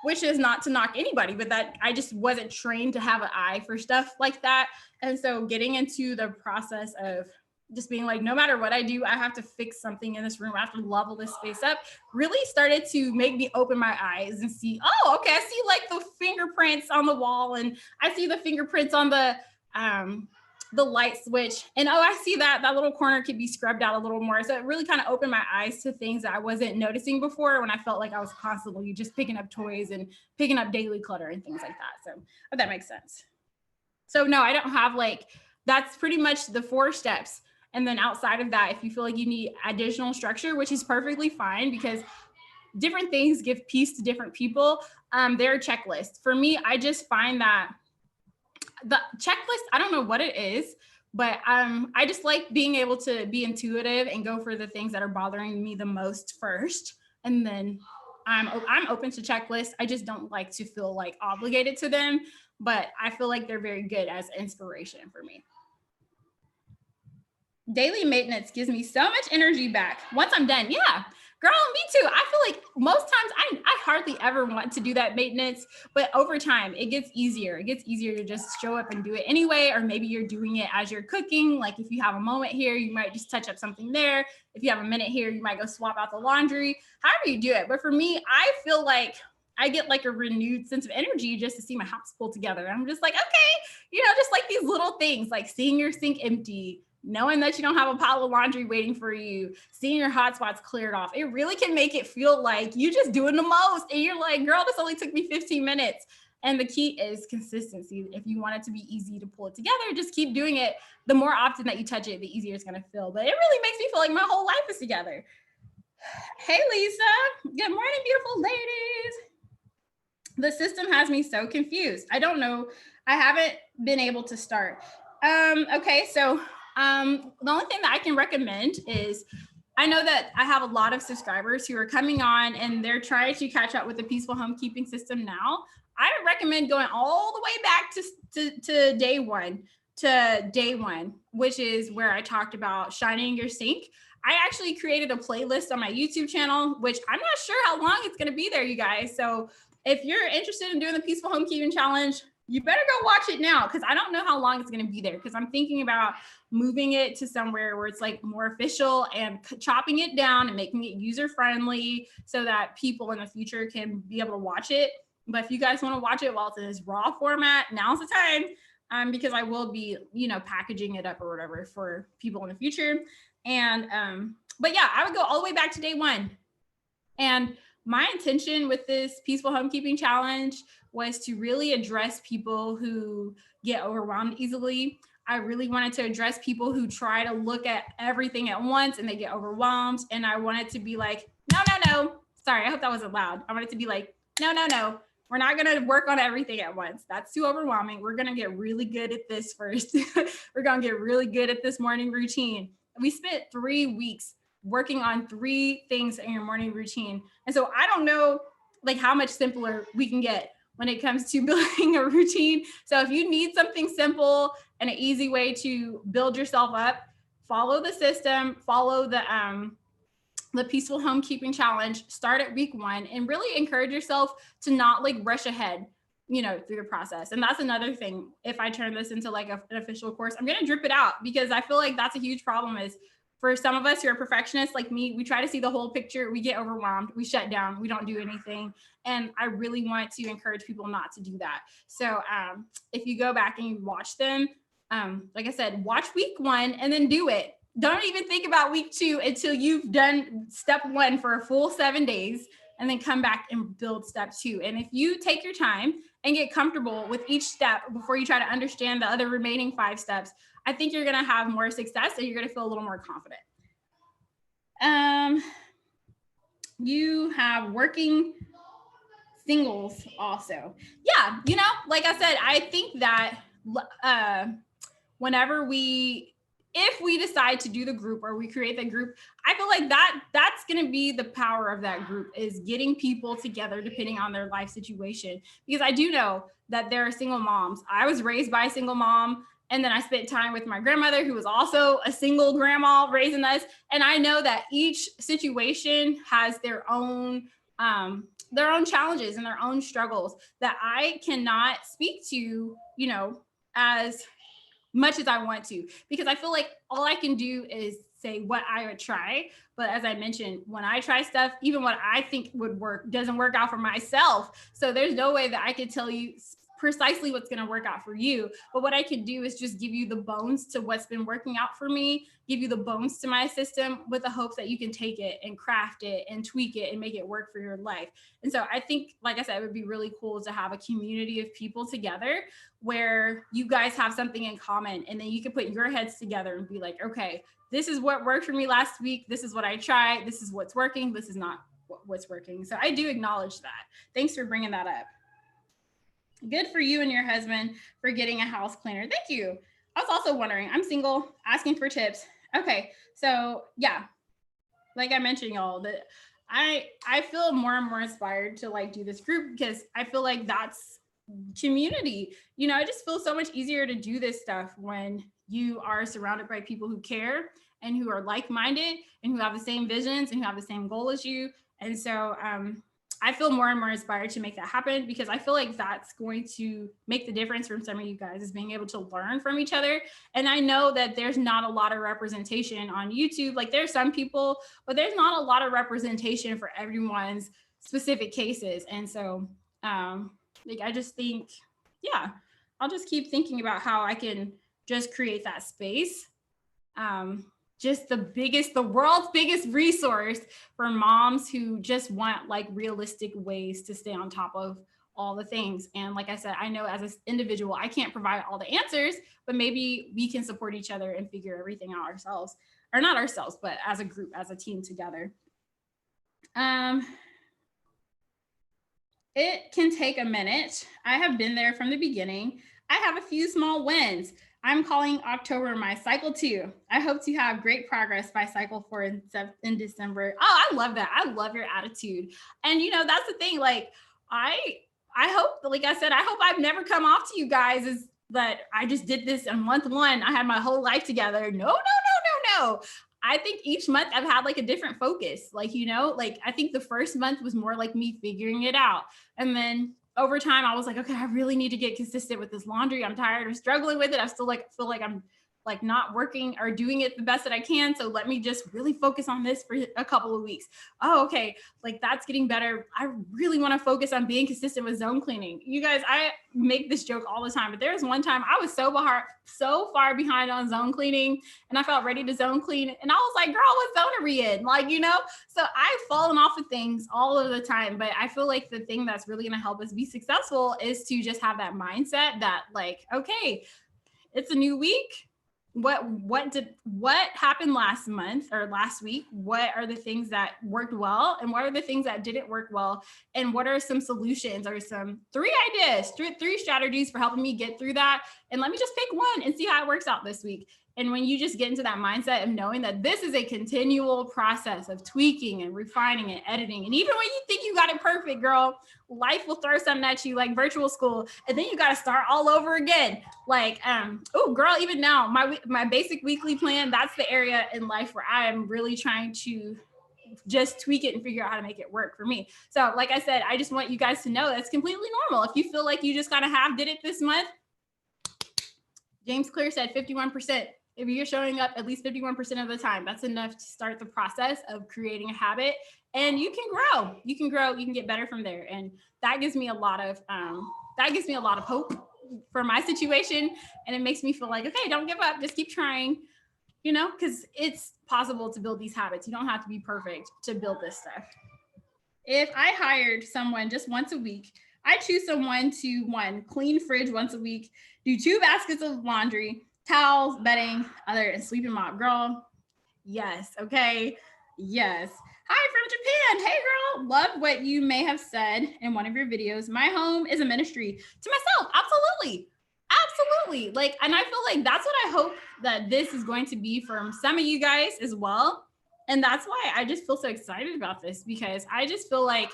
which is not to knock anybody, but that I just wasn't trained to have an eye for stuff like that. And so getting into the process of just being like, no matter what I do, I have to fix something in this room. I have to level this space up, really started to make me open my eyes and see, oh, okay, I see like the fingerprints on the wall, and I see the fingerprints on the light switch. And oh, I see that little corner could be scrubbed out a little more. So it really kind of opened my eyes to things that I wasn't noticing before, when I felt like I was constantly just picking up toys and picking up daily clutter and things like that. So if that makes sense. So no, I don't have like, that's pretty much the 4 steps. And then outside of that, if you feel like you need additional structure, which is perfectly fine because different things give peace to different people, there are checklists. For me, I just find that the checklist, I don't know what it is, but I just like being able to be intuitive and go for the things that are bothering me the most first. And then I'm open to checklists. I just don't like to feel like obligated to them, but I feel like they're very good as inspiration for me. Daily maintenance gives me so much energy back once I'm done. Yeah, girl, me too. I feel like most times I hardly ever want to do that maintenance, but over time it gets easier. It gets easier to just show up and do it anyway, or maybe you're doing it as you're cooking. Like if you have a moment here, you might just touch up something there. If you have a minute here, you might go swap out the laundry, however you do it. But for me, I feel like I get like a renewed sense of energy just to see my house pulled together. I'm just like, okay, just like these little things, like seeing your sink empty, knowing that you don't have a pile of laundry waiting for you, seeing your hot spots cleared off. It really can make it feel like you're just doing the most. And you're like, girl, this only took me 15 minutes. And the key is consistency. If you want it to be easy to pull it together, just keep doing it. The more often that you touch it, the easier it's going to feel. But it really makes me feel like my whole life is together. Hey, Lisa. Good morning, beautiful ladies. The system has me so confused. I don't know. I haven't been able to start. Okay, so the only thing that I can recommend is, I know that I have a lot of subscribers who are coming on and they're trying to catch up with the peaceful homekeeping system now. I would recommend going all the way back to day one, which is where I talked about shining your sink. I actually created a playlist on my YouTube channel, which I'm not sure how long it's going to be there, you guys. So if you're interested in doing the peaceful homekeeping challenge, you better go watch it now, because I don't know how long it's going to be there, because I'm thinking about moving it to somewhere where it's like more official and chopping it down and making it user friendly so that people in the future can be able to watch it. But if you guys want to watch it while it's in this raw format, now's the time, because I will be, packaging it up or whatever for people in the future. And, but yeah, I would go all the way back to day one. And my intention with this peaceful homekeeping challenge was to really address people who get overwhelmed easily. I really wanted to address people who try to look at everything at once and they get overwhelmed. And I wanted to be like, no. Sorry, I hope that wasn't loud. I wanted to be like, no. We're not going to work on everything at once. That's too overwhelming. We're going to get really good at this first. We're going to get really good at this morning routine. We spent 3 weeks working on 3 things in your morning routine. And so I don't know like how much simpler we can get when it comes to building a routine. So if you need something simple and an easy way to build yourself up, follow the system, follow the peaceful homekeeping challenge, start at week 1, and really encourage yourself to not like rush ahead. through the process. And that's another thing. If I turn this into like an official course, I'm going to drip it out, because I feel like that's a huge problem is for some of us who are perfectionists like me, we try to see the whole picture. We get overwhelmed. We shut down. We don't do anything. And I really want to encourage people not to do that. So if you go back and you watch them, like I said, watch week 1 and then do it. Don't even think about week 2 until you've done step 1 for a full 7 days, and then come back and build step 2. And if you take your time and get comfortable with each step before you try to understand the other remaining 5 steps, I think you're going to have more success and you're going to feel a little more confident. You have working singles also. Yeah, like I said, I think that if we decide to do the group or we create the group, I feel like that's going to be the power of that group, is getting people together depending on their life situation. Because I do know that there are single moms. I was raised by a single mom, and then I spent time with my grandmother, who was also a single grandma raising us. And I know that each situation has their own challenges and their own struggles that I cannot speak to, as much as I want to, because I feel like all I can do is say what I would try. But as I mentioned, when I try stuff, even what I think would work doesn't work out for myself. So there's no way that I could tell you precisely what's going to work out for you. But what I can do is just give you the bones to what's been working out for me, give you the bones to my system, with the hopes that you can take it and craft it and tweak it and make it work for your life. And so I think, like I said, it would be really cool to have a community of people together where you guys have something in common, and then you can put your heads together and be like, okay, this is what worked for me last week. This is what I tried. This is what's working. This is not what's working. So I do acknowledge that. Thanks for bringing that up. Good for you and your husband for getting a house cleaner. Thank you. I was also wondering, I'm single, asking for tips. Okay, so yeah, like I mentioned, y'all, that I feel more and more inspired to like do this group, because I feel like that's community. I just feel so much easier to do this stuff when you are surrounded by people who care and who are like-minded and who have the same visions and who have the same goal as you. And so I feel more and more inspired to make that happen, because I feel like that's going to make the difference from some of you guys, is being able to learn from each other. And I know that there's not a lot of representation on YouTube. Like, there's some people, but there's not a lot of representation for everyone's specific cases. And so I just think, yeah, I'll just keep thinking about how I can just create that space. Just the world's biggest resource for moms who just want like realistic ways to stay on top of all the things. And like I said, I know as an individual, I can't provide all the answers, but maybe we can support each other and figure everything out ourselves, or not ourselves, but as a group, as a team together. It can take a minute. I have been there from the beginning. I have a few small wins. I'm calling October my cycle 2. I hope to have great progress by cycle 4 in December. Oh, I love that. I love your attitude. And that's the thing. Like, I hope, like I said, I hope I've never come off to you guys as that I just did this in month 1. I had my whole life together. No. I think each month I've had like a different focus. Like, like I think the first month was more like me figuring it out. And then over time, I was like, okay, I really need to get consistent with this laundry. I'm tired of struggling with it. I still feel like I'm like not working or doing it the best that I can. So let me just really focus on this for a couple of weeks. Oh, okay. Like, that's getting better. I really want to focus on being consistent with zone cleaning. You guys, I make this joke all the time, but there was one time I was so far behind on zone cleaning, and I felt ready to zone clean. And I was like, girl, what zone are we in? Like, so I've fallen off of things all of the time, but I feel like the thing that's really going to help us be successful is to just have that mindset that like, okay, it's a new week. What happened last month or last week? What are the things that worked well, and what are the things that didn't work well? And what are some solutions or some 3 ideas, 3 strategies for helping me get through that? And let me just pick one and see how it works out this week. And when you just get into that mindset of knowing that this is a continual process of tweaking and refining and editing, and even when you think you got it perfect, girl, life will throw something at you like virtual school, and then you got to start all over again. Like, oh, girl, even now, my basic weekly plan, that's the area in life where I am really trying to just tweak it and figure out how to make it work for me. So like I said, I just want you guys to know that's completely normal. If you feel like you just kind of did it this month, James Clear said 51%. If you're showing up at least 51% of the time, that's enough to start the process of creating a habit, and you can grow. You can grow. You can get better from there, and that gives me a lot of hope for my situation, and it makes me feel like, okay, don't give up. Just keep trying. You know, because it's possible to build these habits. You don't have to be perfect to build this stuff. If I hired someone just once a week, I choose someone to, 1, clean fridge once a week, do 2 baskets of laundry, towels, bedding, other, and sweep and mop. Girl, yes, okay, yes. Hi from Japan. Hey, girl. Love what you may have said in one of your videos. My home is a ministry to myself. Absolutely. Absolutely. Like, and I feel like that's what I hope that this is going to be from some of you guys as well. And that's why I just feel so excited about this, because I just feel like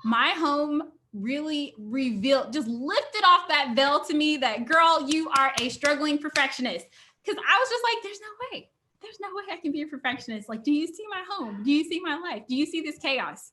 my home really revealed, just lifted off that veil to me that, girl, you are a struggling perfectionist. Because I was just like, there's no way I can be a perfectionist. Like, do you see my home? Do you see my life? Do you see this chaos?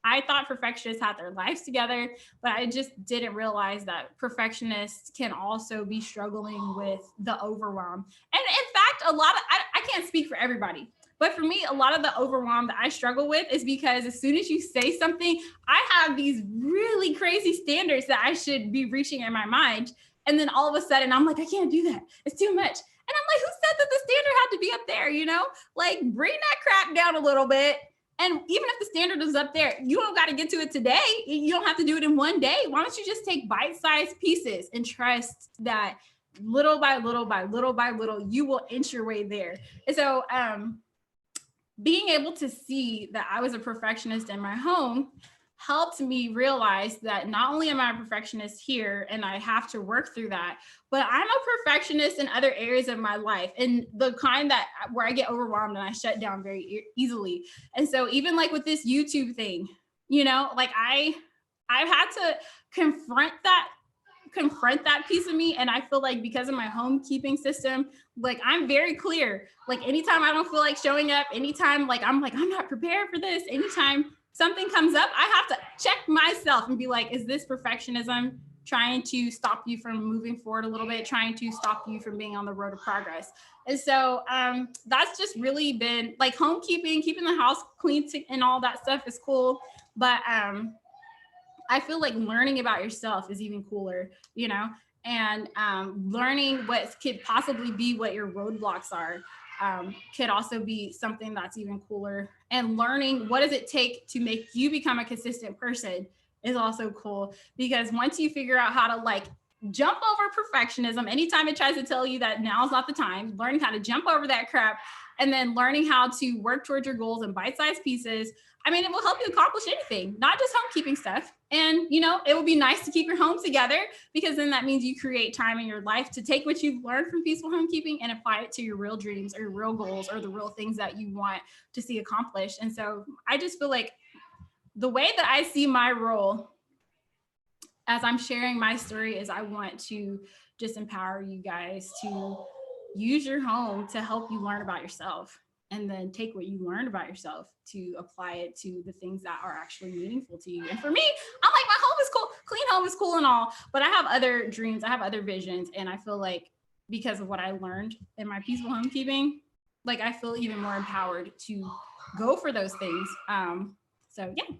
I thought perfectionists had their lives together, but I just didn't realize that perfectionists can also be struggling with the overwhelm. And in fact, I can't speak for everybody, but for me, a lot of the overwhelm that I struggle with is because as soon as you say something, I have these really crazy standards that I should be reaching in my mind. And then all of a sudden I'm like, I can't do that. It's too much. And I'm like, who said that the standard had to be up there? You know, like, bring that crap down a little bit. And even if the standard is up there, you don't got to get to it today. You don't have to do it in one day. Why don't you just take bite-sized pieces and trust that little by little by little by little, you will inch your way there. And so being able to see that I was a perfectionist in my home helped me realize that not only am I a perfectionist here and I have to work through that, but I'm a perfectionist in other areas of my life, and the kind that where I get overwhelmed and I shut down very easily. And so even like with this YouTube thing, you know, like I've had to confront that piece of me. And I feel like because of my homekeeping system, like I'm very clear, like anytime I don't feel like showing up, anytime like I'm not prepared for this, anytime something comes up, I have to check myself and be like, is this perfectionism trying to stop you from moving forward a little bit, trying to stop you from being on the road of progress? And so that's just really been like homekeeping, keeping the house clean and all that stuff is cool. But I feel like learning about yourself is even cooler, you know, and learning what could possibly be what your roadblocks are. Could also be something that's even cooler, and learning what does it take to make you become a consistent person is also cool, because once you figure out how to like jump over perfectionism, anytime it tries to tell you that now's not the time, learning how to jump over that crap, and then learning how to work towards your goals in bite-sized pieces. I mean, it will help you accomplish anything, not just homekeeping stuff. And, you know, it will be nice to keep your home together, because then that means you create time in your life to take what you've learned from peaceful homekeeping and apply it to your real dreams or your real goals or the real things that you want to see accomplished. And so I just feel like the way that I see my role as I'm sharing my story is I want to just empower you guys to use your home to help you learn about yourself, and then take what you learned about yourself to apply it to the things that are actually meaningful to you. And for me, I'm like, my home is cool. Clean home is cool and all, but I have other dreams. I have other visions. And I feel like because of what I learned in my peaceful homekeeping, like I feel even more empowered to go for those things. So yeah.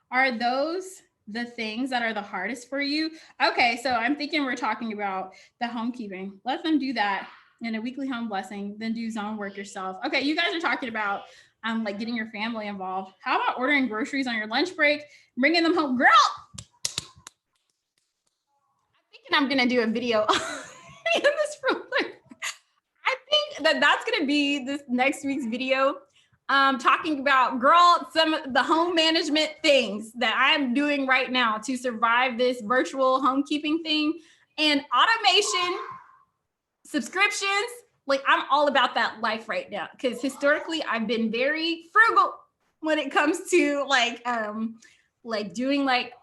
Are those the things that are the hardest for you? Okay, so I'm thinking we're talking about the homekeeping. Let them do that in a weekly home blessing, then do zone work yourself. Okay, you guys are talking about like getting your family involved. How about ordering groceries on your lunch break, bringing them home? Girl, I'm thinking I'm gonna do a video in this room. I think that's gonna be this next week's video. Talking about, girl, some of the home management things that I'm doing right now to survive this virtual homekeeping thing, and automation, subscriptions. Like I'm all about that life right now, because historically I've been very frugal when it comes to like doing like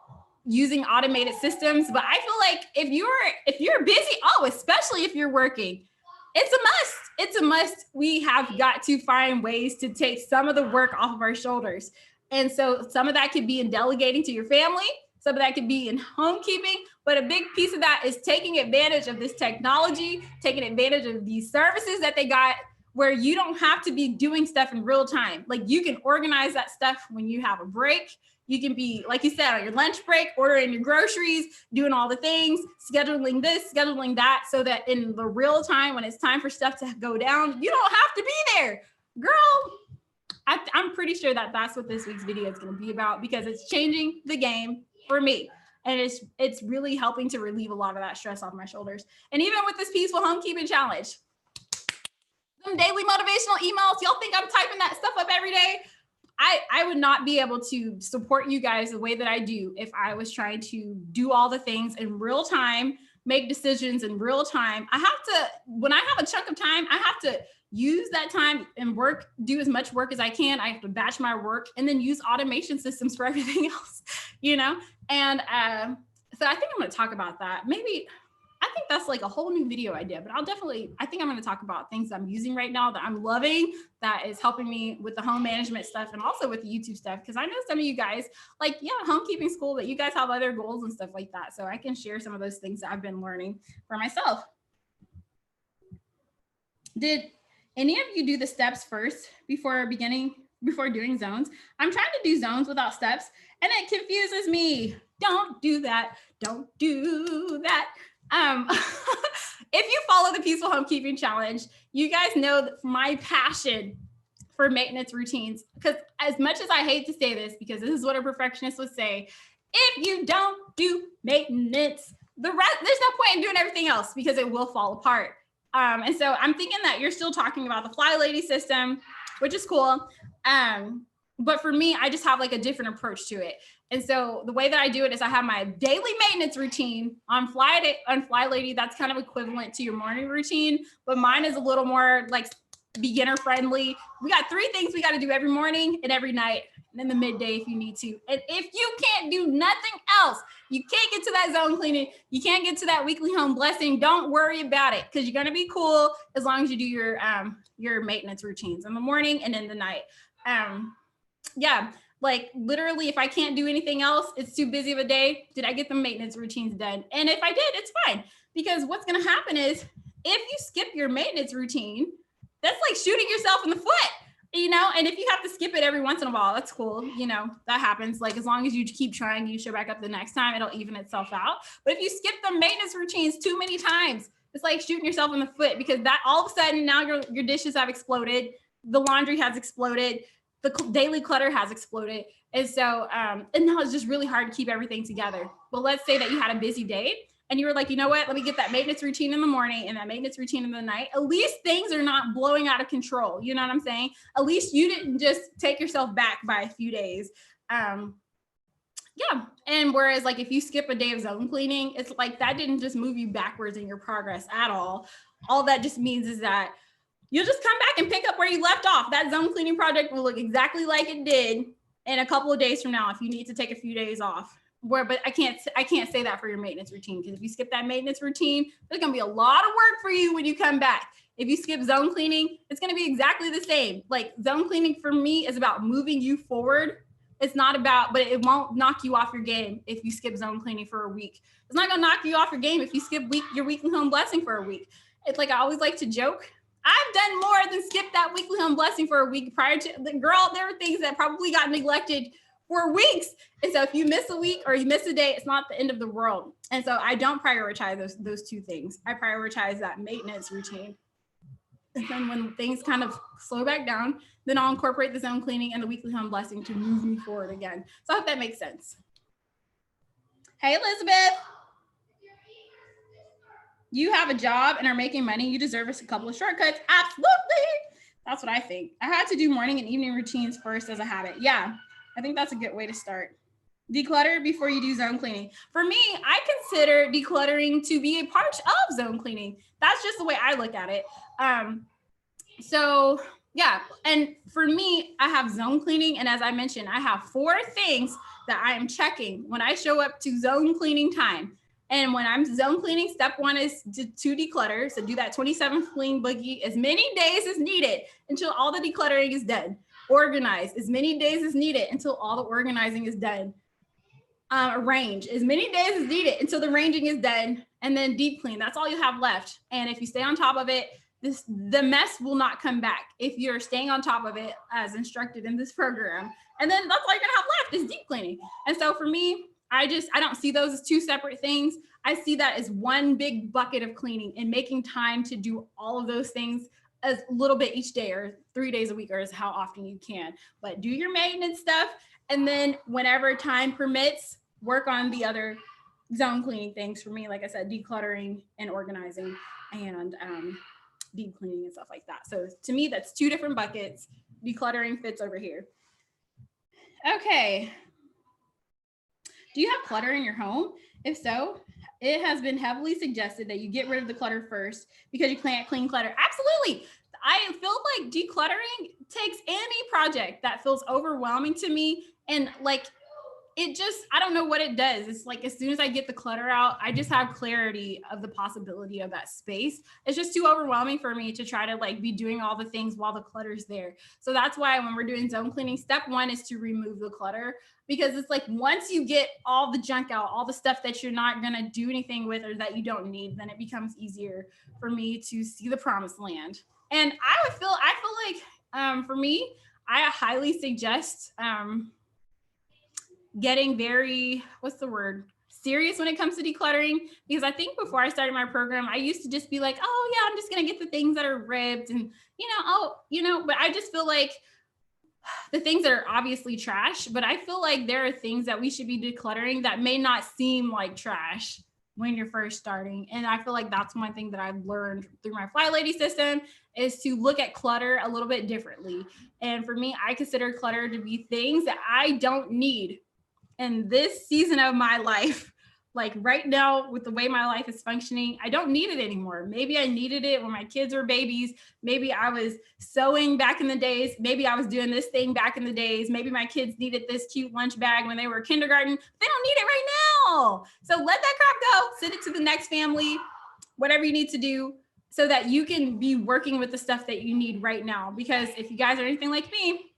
using automated systems. But I feel like if you're busy, especially if you're working, it's a must. It's a must. We have got to find ways to take some of the work off of our shoulders. And so some of that could be in delegating to your family. Some of that could be in homekeeping, but a big piece of that is taking advantage of this technology, taking advantage of these services that they got where you don't have to be doing stuff in real time. Like you can organize that stuff when you have a break. You can be, like you said, on your lunch break, ordering your groceries, doing all the things, scheduling this, scheduling that, so that in the real time, when it's time for stuff to go down, you don't have to be there. Girl, I'm pretty sure that that's what this week's video is going to be about, because it's changing the game for me. And it's really helping to relieve a lot of that stress off my shoulders. And even with this peaceful homekeeping challenge, some daily motivational emails, y'all think I'm typing that stuff up every day? I would not be able to support you guys the way that I do if I was trying to do all the things in real time, make decisions in real time. I have to, when I have a chunk of time, I have to use that time and work, do as much work as I can. I have to batch my work and then use automation systems for everything else, you know? And so I think I'm going to talk about that. Maybe, I think that's like a whole new video idea, but I think I'm going to talk about things I'm using right now that I'm loving, that is helping me with the home management stuff and also with the YouTube stuff. Cause I know some of you guys like, yeah, homekeeping school, but you guys have other goals and stuff like that. So I can share some of those things that I've been learning for myself. Did any of you do the steps first before doing zones? I'm trying to do zones without steps and it confuses me. Don't do that. Don't do that. If you follow the Peaceful Homekeeping Challenge, you guys know that my passion for maintenance routines, because as much as I hate to say this, because this is what a perfectionist would say, if you don't do maintenance, there's no point in doing everything else because it will fall apart. And so I'm thinking that you're still talking about the Fly Lady system, which is cool. But for me, I just have like a different approach to it. And so the way that I do it is I have my daily maintenance routine on Fly Lady. That's kind of equivalent to your morning routine, but mine is a little more like beginner friendly. We got 3 things we got to do every morning and every night, and in the midday if you need to. And if you can't do nothing else, you can't get to that zone cleaning, you can't get to that weekly home blessing, don't worry about it, because you're going to be cool as long as you do your maintenance routines in the morning and in the night. Yeah, like literally, if I can't do anything else, it's too busy of a day, did I get the maintenance routines done? And if I did, it's fine, because what's going to happen is if you skip your maintenance routine, that's like shooting yourself in the foot, you know? And if you have to skip it every once in a while, that's cool. You know, that happens. Like as long as you keep trying, you show back up the next time, it'll even itself out. But if you skip the maintenance routines too many times, it's like shooting yourself in the foot, because that all of a sudden now your dishes have exploded, the laundry has exploded, the daily clutter has exploded. And so, and now it's just really hard to keep everything together. But let's say that you had a busy day and you were like, you know what, let me get that maintenance routine in the morning and that maintenance routine in the night. At least things are not blowing out of control. You know what I'm saying? At least you didn't just take yourself back by a few days. Yeah. And whereas like if you skip a day of zone cleaning, it's like that didn't just move you backwards in your progress at all. All that just means is that you'll just come back and pick up where you left off. That zone cleaning project will look exactly like it did in a couple of days from now if you need to take a few days off. But I can't say that for your maintenance routine, because if you skip that maintenance routine, there's going to be a lot of work for you when you come back. If you skip zone cleaning, it's going to be exactly the same. Like zone cleaning for me is about moving you forward. It's not about, but it won't knock you off your game if you skip zone cleaning for a week. It's not going to knock you off your game if you skip your weekly home blessing for a week. It's like I always like to joke, I've done more than skip that weekly home blessing for a week prior to the girl. There were things that probably got neglected for weeks. And so if you miss a week or you miss a day, it's not the end of the world. And so I don't prioritize those 2 things. I prioritize that maintenance routine. And then when things kind of slow back down, then I'll incorporate the zone cleaning and the weekly home blessing to move me forward again. So I hope that makes sense. Hey, Elizabeth. You have a job and are making money, you deserve us a couple of shortcuts. Absolutely. That's what I think. I had to do morning and evening routines first as a habit. Yeah, I think that's a good way to start. Declutter before you do zone cleaning. For me, I consider decluttering to be a part of zone cleaning. That's just the way I look at it. So yeah, and for me, I have zone cleaning. And as I mentioned, I have 4 things that I am checking when I show up to zone cleaning time. And when I'm zone cleaning, step one is to declutter. So do that 27 clean boogie as many days as needed until all the decluttering is done. Organize as many days as needed until all the organizing is done. Arrange as many days as needed until the ranging is done, and then deep clean. That's all you have left. And if you stay on top of it, the mess will not come back if you're staying on top of it as instructed in this program. And then that's all you're gonna have left is deep cleaning. And so for me, I don't see those as two separate things. I see that as one big bucket of cleaning and making time to do all of those things a little bit each day or 3 days a week or as how often you can. But do your maintenance stuff. And then whenever time permits, work on the other zone cleaning things. For me, like I said, decluttering and organizing and deep cleaning and stuff like that. So to me, that's two different buckets. Decluttering fits over here. Okay. Do you have clutter in your home? If so, it has been heavily suggested that you get rid of the clutter first because you can't clean clutter. Absolutely. I feel like decluttering takes any project that feels overwhelming to me, and like it just, I don't know what it does. It's like as soon as I get the clutter out, I just have clarity of the possibility of that space. It's just too overwhelming for me to try to like be doing all the things while the clutter's there. So that's why when we're doing zone cleaning, step one is to remove the clutter, because it's like once you get all the junk out, all the stuff that you're not going to do anything with or that you don't need, then it becomes easier for me to see the promised land. And I feel like for me, I highly suggest getting very, serious when it comes to decluttering, because I think before I started my program, I used to just be like, oh yeah, I'm just going to get the things that are ripped and, but I just feel like the things that are obviously trash, but I feel like there are things that we should be decluttering that may not seem like trash when you're first starting. And I feel like that's one thing that I've learned through my Fly Lady system is to look at clutter a little bit differently. And for me, I consider clutter to be things that I don't need in this season of my life. Like right now, with the way my life is functioning, I don't need it anymore. Maybe I needed it when my kids were babies. Maybe I was sewing back in the days. Maybe I was doing this thing back in the days. Maybe my kids needed this cute lunch bag when they were kindergarten. They don't need it right now. So let that crap go. Send it to the next family, whatever you need to do, so that you can be working with the stuff that you need right now. Because if you guys are anything like me,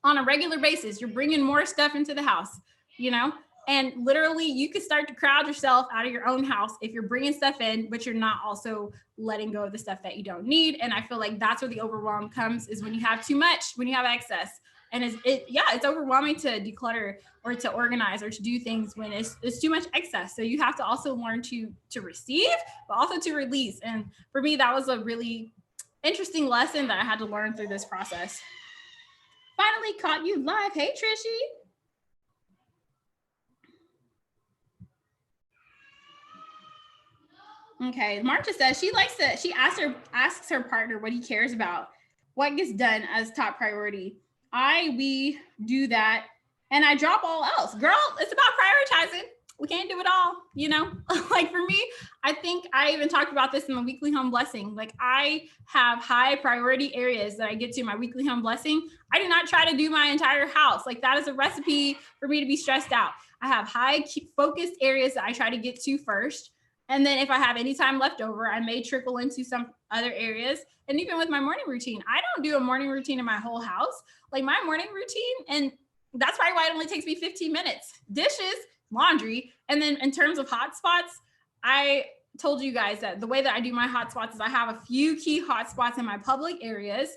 on a regular basis, you're bringing more stuff into the house, and literally you could start to crowd yourself out of your own house if you're bringing stuff in, but you're not also letting go of the stuff that you don't need. And I feel like that's where the overwhelm comes, is when you have too much, when you have excess. And it's overwhelming to declutter or to organize or to do things when it's too much excess. So you have to also learn to receive, but also to release. And for me, that was a really interesting lesson that I had to learn through this process. Finally caught you live. Hey, Trishy. Okay, Marcia says she asks her partner what he cares about, what gets done as top priority. We do that, and I drop all else. Girl, it's about prioritizing. We can't do it all, Like for me, I think I even talked about this in the weekly home blessing. Like I have high priority areas that I get to my weekly home blessing. I do not try to do my entire house. Like that is a recipe for me to be stressed out. I have high focused areas that I try to get to first. And then if I have any time left over, I may trickle into some other areas. And even with my morning routine, I don't do a morning routine in my whole house. Like my morning routine, and that's probably why it only takes me 15 minutes. Dishes, laundry. And then in terms of hotspots, I told you guys that the way that I do my hotspots is I have a few key hotspots in my public areas.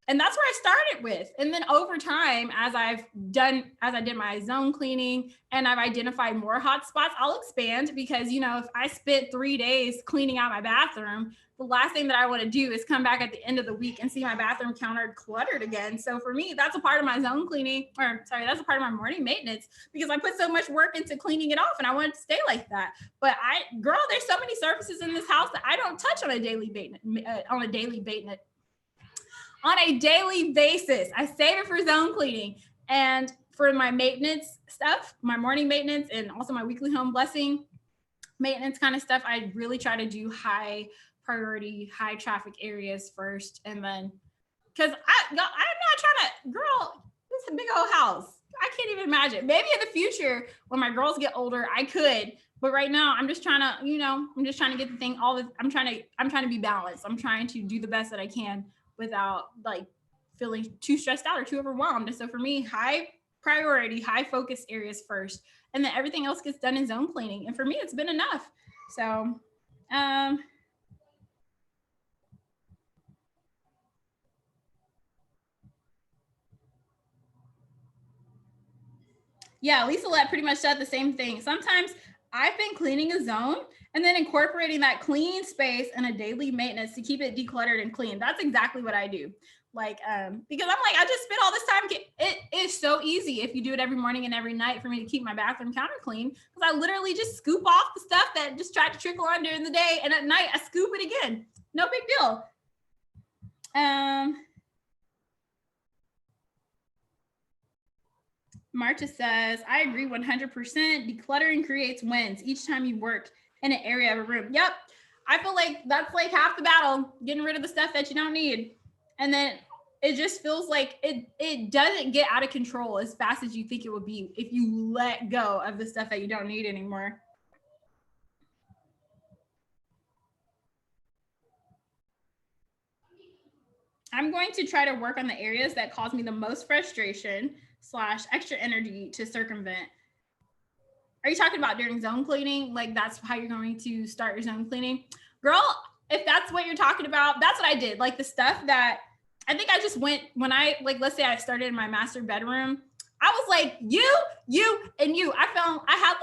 And that's where I started with. And then over time, as I did my zone cleaning and I've identified more hotspots, I'll expand, because, if I spent 3 days cleaning out my bathroom, the last thing that I want to do is come back at the end of the week and see my bathroom counter cluttered again. So for me, that's a part of my zone cleaning, that's a part of my morning maintenance, because I put so much work into cleaning it off and I want it to stay like that. But there's so many surfaces in this house that I don't touch on a daily basis. I save it for zone cleaning. And for my maintenance stuff, my morning maintenance, and also my weekly home blessing maintenance kind of stuff, I really try to do high priority, high traffic areas first. And then, because I'm not trying to, girl, this is a big old house. I can't even imagine. Maybe in the future when my girls get older, I could. But right now, I'm just trying to, I'm just trying to get the thing. I'm trying to be balanced. I'm trying to do the best that I can without like feeling too stressed out or too overwhelmed. And so for me, high priority, high focus areas first, and then everything else gets done in zone cleaning. And for me, it's been enough. So, yeah, Lisa Lett pretty much said the same thing. Sometimes I've been cleaning a zone and then incorporating that clean space and a daily maintenance to keep it decluttered and clean. That's exactly what I do. Like, because I'm like, I just spent all this time. It is so easy if you do it every morning and every night for me to keep my bathroom counter clean. Because I literally just scoop off the stuff that just tried to trickle on during the day, and at night I scoop it again. No big deal. Marta says, I agree 100%. Decluttering creates wins each time you work in an area of a room. Yep. I feel like that's like half the battle, getting rid of the stuff that you don't need. And then it just feels like it doesn't get out of control as fast as you think it would be if you let go of the stuff that you don't need anymore. I'm going to try to work on the areas that cause me the most frustration / extra energy to circumvent. Are you talking about during zone cleaning? Like that's how you're going to start your zone cleaning? Girl, if that's what you're talking about, that's what I did. Like the stuff that I think I just went when I, like, let's say I started in my master bedroom. I was like, you, and you. I had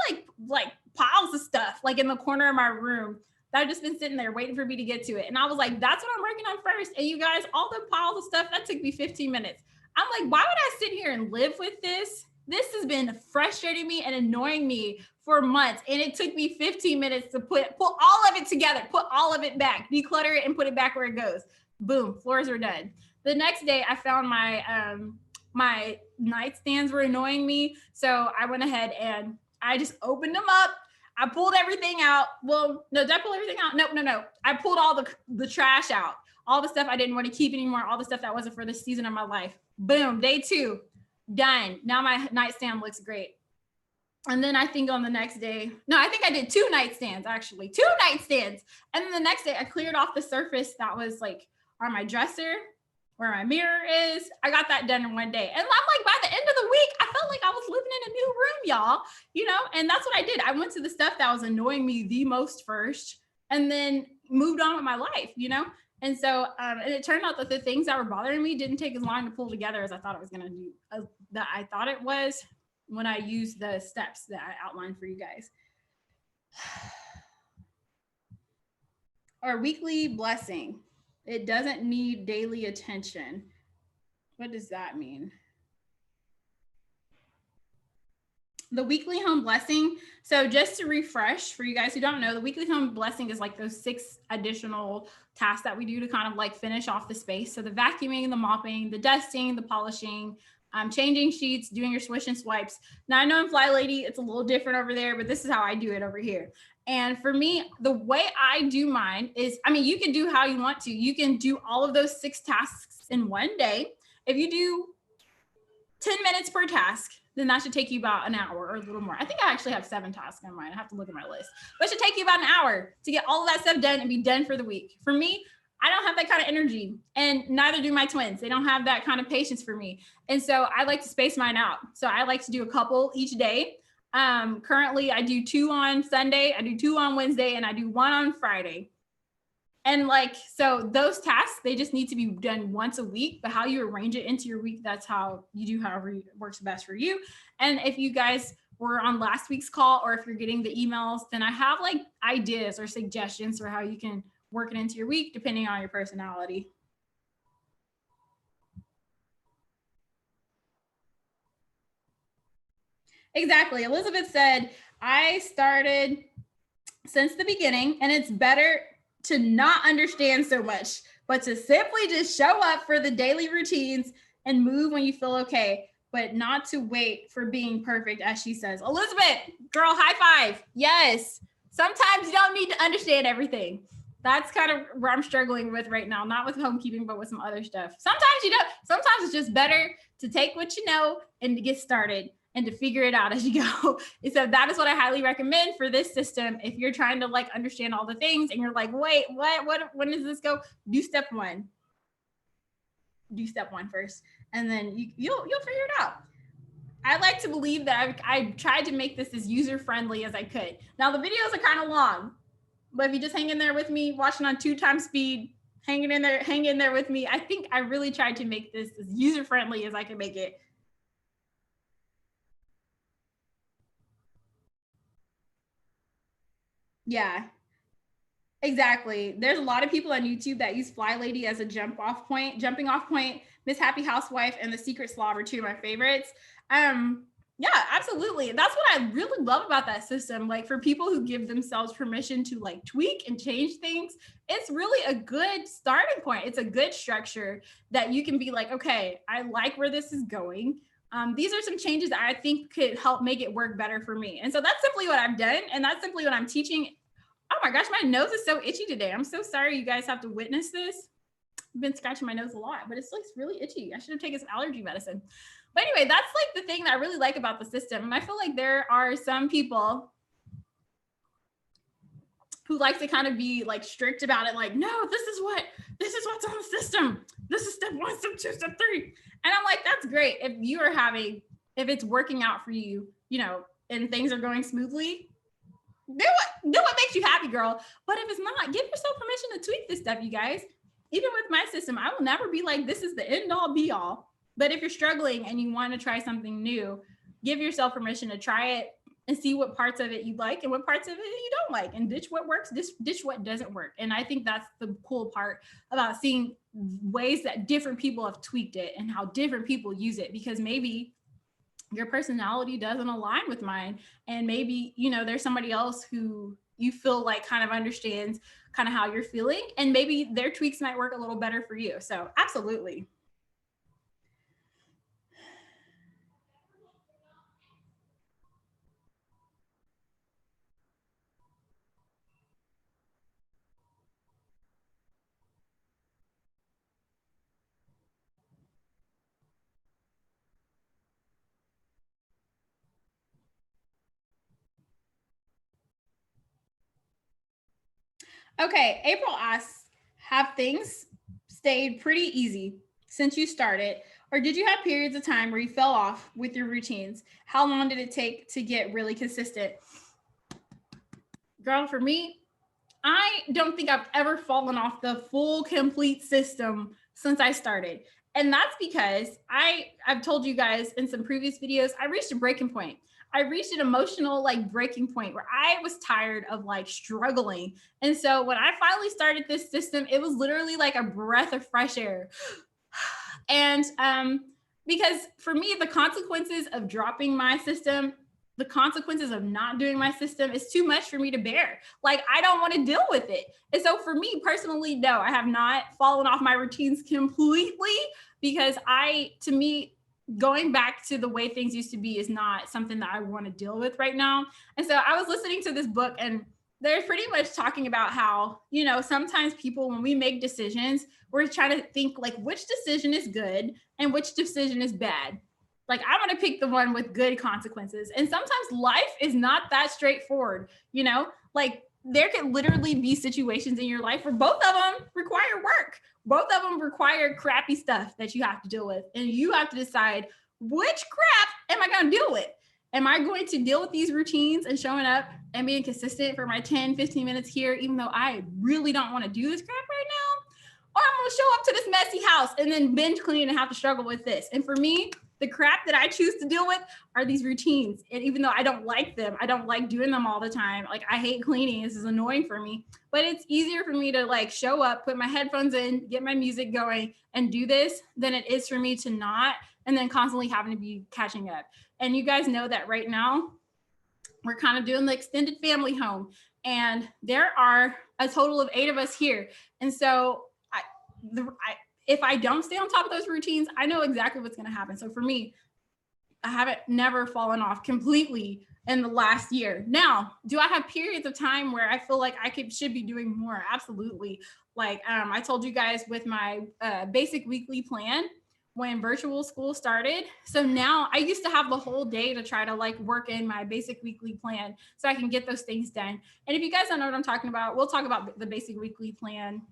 like piles of stuff like in the corner of my room that I've just been sitting there waiting for me to get to it. And I was like, that's what I'm working on first. And you guys, all the piles of stuff, that took me 15 minutes. I'm like, why would I sit here and live with this? This has been frustrating me and annoying me for months. And it took me 15 minutes to pull all of it together, put all of it back, declutter it and put it back where it goes. Boom, floors are done. The next day I found my nightstands were annoying me. So I went ahead and I just opened them up. I pulled everything out. Well, no, did I pull everything out? No. I pulled all the trash out, all the stuff I didn't want to keep anymore, all the stuff that wasn't for this season of my life. Boom, day 2, done. Now my nightstand looks great. And then I think on the next day, no, I think I did 2 nightstands, actually, 2 nightstands. And then the next day I cleared off the surface that was like on my dresser, where my mirror is. I got that done in one day. And I'm like, by the end of the week, I felt like I was living in a new room, y'all, and that's what I did. I went to the stuff that was annoying me the most first and then moved on with my life, And so, and it turned out that the things that were bothering me didn't take as long to pull together as I thought it was going to do, that I thought it was when I used the steps that I outlined for you guys. Our weekly blessing. It doesn't need daily attention. What does that mean? The weekly home blessing. So just to refresh for you guys who don't know, the weekly home blessing is like those 6 additional tasks that we do to kind of like finish off the space. So the vacuuming, the mopping, the dusting, the polishing, changing sheets, doing your swish and swipes. Now I know in Fly Lady, it's a little different over there, but this is how I do it over here. And for me, the way I do mine is, you can do how you want to. You can do all of those 6 tasks in one day. If you do 10 minutes per task, then that should take you about an hour or a little more. I think I actually have 7 tasks on mine. I have to look at my list. But it should take you about an hour to get all of that stuff done and be done for the week. For me, I don't have that kind of energy, and neither do my twins. They don't have that kind of patience for me. And so I like to space mine out. So I like to do a couple each day. Currently I do 2 on Sunday, I do 2 on Wednesday, and I do 1 on Friday. And so those tasks, they just need to be done once a week, but how you arrange it into your week, that's how you do, however works best for you. And if you guys were on last week's call, or if you're getting the emails, then I have ideas or suggestions for how you can work it into your week, depending on your personality. Exactly. Elizabeth said, I started since the beginning, and it's better to not understand so much, but to simply just show up for the daily routines and move when you feel okay, but not to wait for being perfect, as she says. Elizabeth, girl, high five. Yes. Sometimes you don't need to understand everything. That's kind of where I'm struggling with right now, not with homekeeping, but with some other stuff. Sometimes it's just better to take what you know and to get started and to figure it out as you go. So that is what I highly recommend for this system. If you're trying to like understand all the things and you're like, wait, when does this go? Do step one. Do step one first, and then you'll figure it out. I like to believe that I tried to make this as user friendly as I could. Now the videos are kind of long, but if you just hang in there with me, watching on 2x speed, hang in there with me. I think I really tried to make this as user friendly as I can make it. Yeah, exactly. There's a lot of people on YouTube that use Fly Lady as a jumping off point. Miss Happy Housewife and The Secret Slob are two of my favorites. Yeah, absolutely. That's what I really love about that system. Like for people who give themselves permission to like tweak and change things, it's really a good starting point. It's a good structure that you can be like, okay, I like where this is going. These are some changes that I think could help make it work better for me. And so that's simply what I've done. And that's simply what I'm teaching. Oh my gosh, my nose is so itchy today. I'm so sorry you guys have to witness this. I've been scratching my nose a lot, but it's like really itchy. I should have taken some allergy medicine. But anyway, that's like the thing that I really like about the system. And I feel like there are some people who like to kind of be like strict about it. Like, no, this is what's on the system. This is step 1, step 2, step 3. And I'm like, that's great. If it's working out for you, and things are going smoothly, do what makes you happy, girl. But if it's not, give yourself permission to tweak this stuff, you guys. Even with my system, I will never be like, this is the end all be all. But if you're struggling and you want to try something new, give yourself permission to try it and see what parts of it you like and what parts of it you don't like, and ditch what works, ditch what doesn't work. And I think that's the cool part about seeing ways that different people have tweaked it and how different people use it, because maybe your personality doesn't align with mine. And maybe, there's somebody else who you feel like kind of understands kind of how you're feeling, and maybe their tweaks might work a little better for you. So absolutely. Okay, April asks, have things stayed pretty easy since you started, or did you have periods of time where you fell off with your routines? How long did it take to get really consistent? Girl, for me, I don't think I've ever fallen off the full complete system since I started. And that's because I've told you guys in some previous videos, I reached a breaking point. I reached an emotional like breaking point where I was tired of like struggling. And so when I finally started this system, it was literally like a breath of fresh air. And because for me, the consequences of dropping my system, the consequences of not doing my system is too much for me to bear. Like, I don't want to deal with it. And so for me personally, no, I have not fallen off my routines completely, because to me, going back to the way things used to be is not something that I want to deal with right now. And so I was listening to this book, and they're pretty much talking about how, sometimes people, when we make decisions, we're trying to think like which decision is good and which decision is bad. Like, I want to pick the one with good consequences. And sometimes life is not that straightforward, like there could literally be situations in your life where both of them require work. Both of them require crappy stuff that you have to deal with. And you have to decide, which crap am I going to deal with? Am I going to deal with these routines and showing up and being consistent for my 10, 15 minutes here, even though I really don't want to do this crap right now? Or I'm going to show up to this messy house and then binge clean and have to struggle with this. And for me, the crap that I choose to deal with are these routines. And even though I don't like them, I don't like doing them all the time. Like, I hate cleaning. This is annoying for me, but it's easier for me to like show up, put my headphones in, get my music going and do this than it is for me to not, and then constantly having to be catching up. And you guys know that right now we're kind of doing the extended family home, and there are a total of 8 of us here. And so if I don't stay on top of those routines, I know exactly what's going to happen. So for me, I haven't never fallen off completely in the last year. Now, do I have periods of time where I feel like should be doing more? Absolutely. Like I told you guys with my basic weekly plan when virtual school started. So now I used to have the whole day to try to like work in my basic weekly plan so I can get those things done. And if you guys don't know what I'm talking about, we'll talk about the basic weekly plan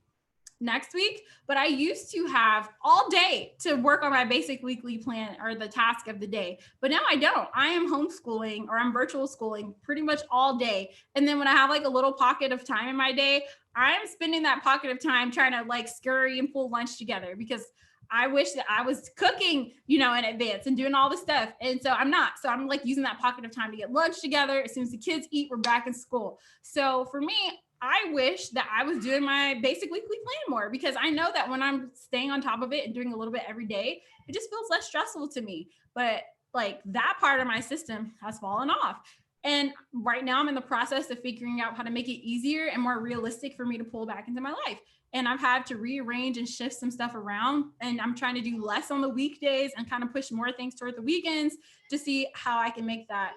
next week, but I used to have all day to work on my basic weekly plan or the task of the day. But now I don't. I am homeschooling or I'm virtual schooling pretty much all day. And then when I have like a little pocket of time in my day, I'm spending that pocket of time trying to like scurry and pull lunch together because I wish that I was cooking, in advance and doing all this stuff. And so I'm not. So I'm like using that pocket of time to get lunch together. As soon as the kids eat, we're back in school. So for me, I wish that I was doing my basic weekly plan more because I know that when I'm staying on top of it and doing a little bit every day, it just feels less stressful to me. But like that part of my system has fallen off. And right now I'm in the process of figuring out how to make it easier and more realistic for me to pull back into my life. And I've had to rearrange and shift some stuff around. And I'm trying to do less on the weekdays and kind of push more things toward the weekends to see how I can make that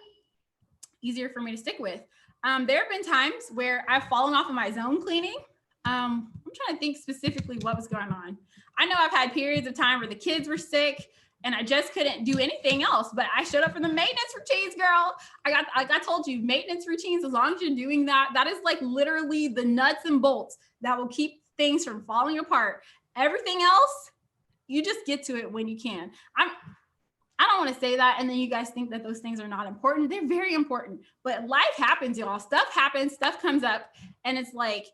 easier for me to stick with. There have been times where I've fallen off of my zone cleaning. I'm trying to think specifically what was going on. I know I've had periods of time where the kids were sick and I just couldn't do anything else, but I showed up for the maintenance routines, girl. I told you, maintenance routines, as long as you're doing that, that is like literally the nuts and bolts that will keep things from falling apart. Everything else, you just get to it when you can. I don't want to say that and then you guys think that those things are not important. They're very important, but life happens, y'all. Stuff happens, stuff comes up, and it's like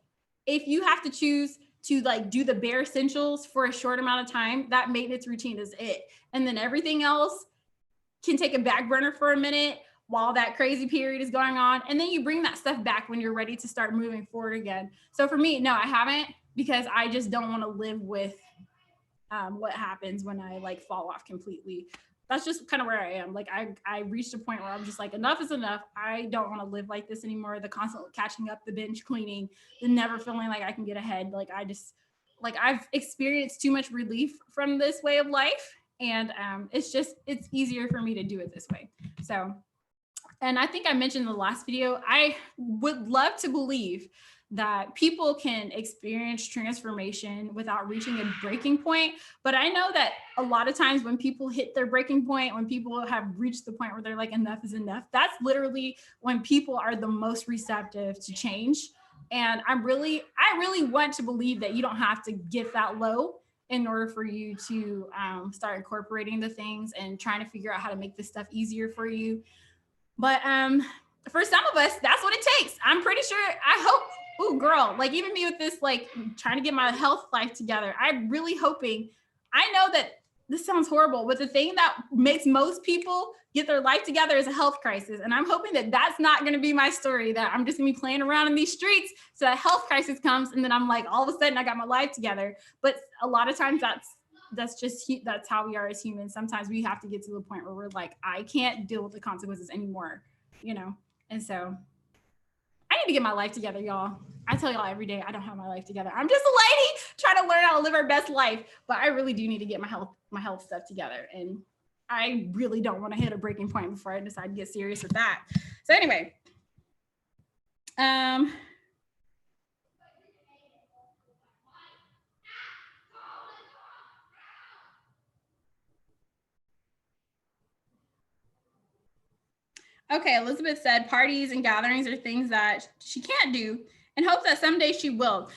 if you have to choose to like do the bare essentials for a short amount of time, that maintenance routine is it. And then everything else can take a back burner for a minute while that crazy period is going on, and then you bring that stuff back when you're ready to start moving forward again. So for me, no, I haven't, because I just don't want to live with what happens when I like fall off completely. That's just kind of where I am. Like I reached a point where I'm just like, enough is enough. I don't want to live like this anymore. The constant catching up, the binge cleaning, the never feeling like I can get ahead. Like I've experienced too much relief from this way of life. And it's easier for me to do it this way. So, and I think I mentioned in the last video, I would love to believe that people can experience transformation without reaching a breaking point. But I know that a lot of times when people hit their breaking point, when people have reached the point where they're like, enough is enough, that's literally when people are the most receptive to change. And I really want to believe that you don't have to get that low in order for you to start incorporating the things and trying to figure out how to make this stuff easier for you. But for some of us, that's what it takes. I'm pretty sure, I hope, oh girl, like even me with this, like trying to get my health life together, I'm really hoping, I know that this sounds horrible, but the thing that makes most people get their life together is a health crisis. And I'm hoping that that's not going to be my story, that I'm just gonna be playing around in these streets so a health crisis comes and then I'm like, all of a sudden I got my life together. But a lot of times that's how we are as humans. Sometimes we have to get to the point where we're like, I can't deal with the consequences anymore, And so I need to get my life together, y'all. I tell y'all every day, I don't have my life together. I'm just a lady trying to learn how to live our best life, but I really do need to get my health stuff together. And I really don't want to hit a breaking point before I decide to get serious with that. So anyway, okay, Elizabeth said parties and gatherings are things that she can't do and hopes that someday she will.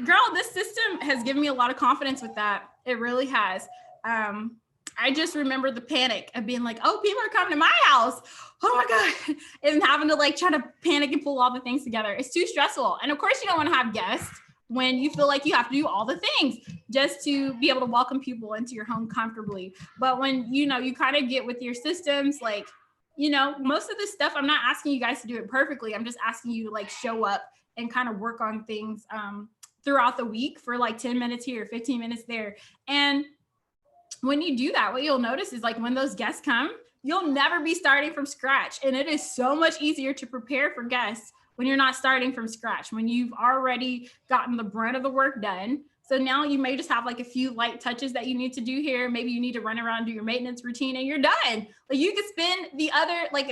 Girl, this system has given me a lot of confidence with that. It really has. I just remember the panic of being like, oh, people are coming to my house. Oh my God. And having to like try to panic and pull all the things together. It's too stressful. And of course you don't want to have guests when you feel like you have to do all the things just to be able to welcome people into your home comfortably. But when, you kind of get with your systems, like, most of this stuff, I'm not asking you guys to do it perfectly. I'm just asking you to like show up and kind of work on things throughout the week for like 10 minutes here, 15 minutes there. And when you do that, what you'll notice is like when those guests come, you'll never be starting from scratch. And it is so much easier to prepare for guests when you're not starting from scratch, when you've already gotten the brunt of the work done. So now you may just have like a few light touches that you need to do here. Maybe you need to run around and do your maintenance routine and you're done. Like you could spend the other, like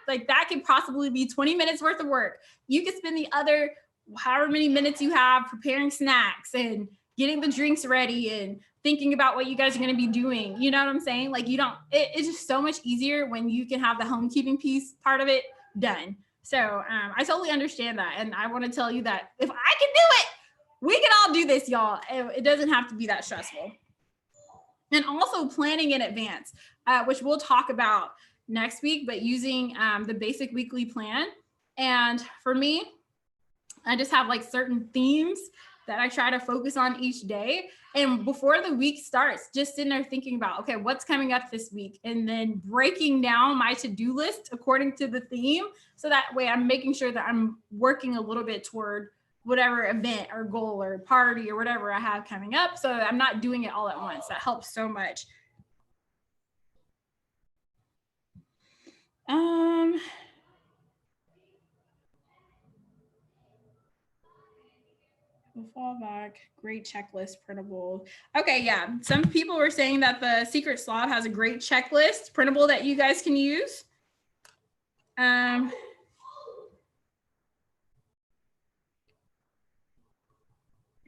like that could possibly be 20 minutes worth of work. You could spend the other however many minutes you have preparing snacks and getting the drinks ready and thinking about what you guys are going to be doing. You know what I'm saying? Like it's just so much easier when you can have the homekeeping piece part of it done. So I totally understand that. And I want to tell you that if I can do it, we can all do this, y'all. It doesn't have to be that stressful. And also planning in advance, which we'll talk about next week, but using the basic weekly plan. And for me, I just have like certain themes that I try to focus on each day. And before the week starts, just sitting there thinking about, okay, what's coming up this week? And then breaking down my to-do list according to the theme. So that way I'm making sure that I'm working a little bit toward whatever event or goal or party or whatever I have coming up. So I'm not doing it all at once. That helps so much. We'll fall back. Great checklist, printable. Okay, yeah. Some people were saying that the Secret Slob has a great checklist, printable, that you guys can use.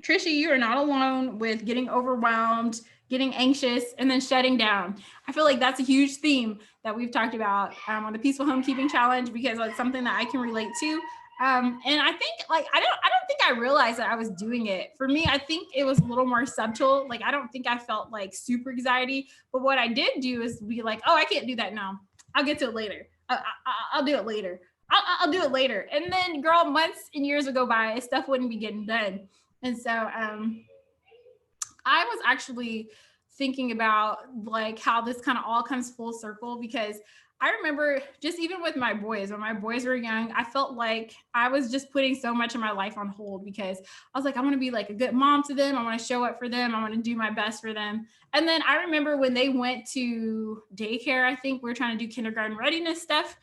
Trisha, you are not alone with getting overwhelmed, getting anxious, and then shutting down. I feel like that's a huge theme that we've talked about on the Peaceful Homekeeping Challenge, because it's something that I can relate to. And I think like, I don't think I realized that I was doing it. For me, I think it was a little more subtle. Like, I don't think I felt like super anxiety, but what I did do is be like, oh, I can't do that now. I'll get to it later. I'll do it later. I'll do it later. And then, girl, months and years would go by, stuff wouldn't be getting done. And so I was actually thinking about like how this kind of all comes full circle, because I remember just even with my boys, when my boys were young, I felt like I was just putting so much of my life on hold, because I was like, I want to be like a good mom to them. I want to show up for them. I want to do my best for them. And then I remember when they went to daycare, I think we were trying to do kindergarten readiness stuff.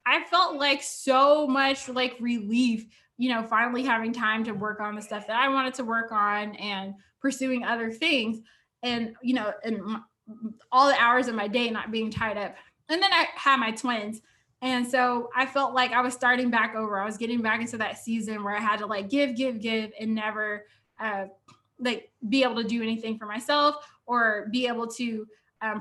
I felt like so much like relief, you know, finally having time to work on the stuff that I wanted to work on and pursuing other things. And, you know, and all the hours of my day not being tied up. And then I had my twins. And so I felt like I was starting back over. I was getting back into that season where I had to like give, and never like be able to do anything for myself or be able to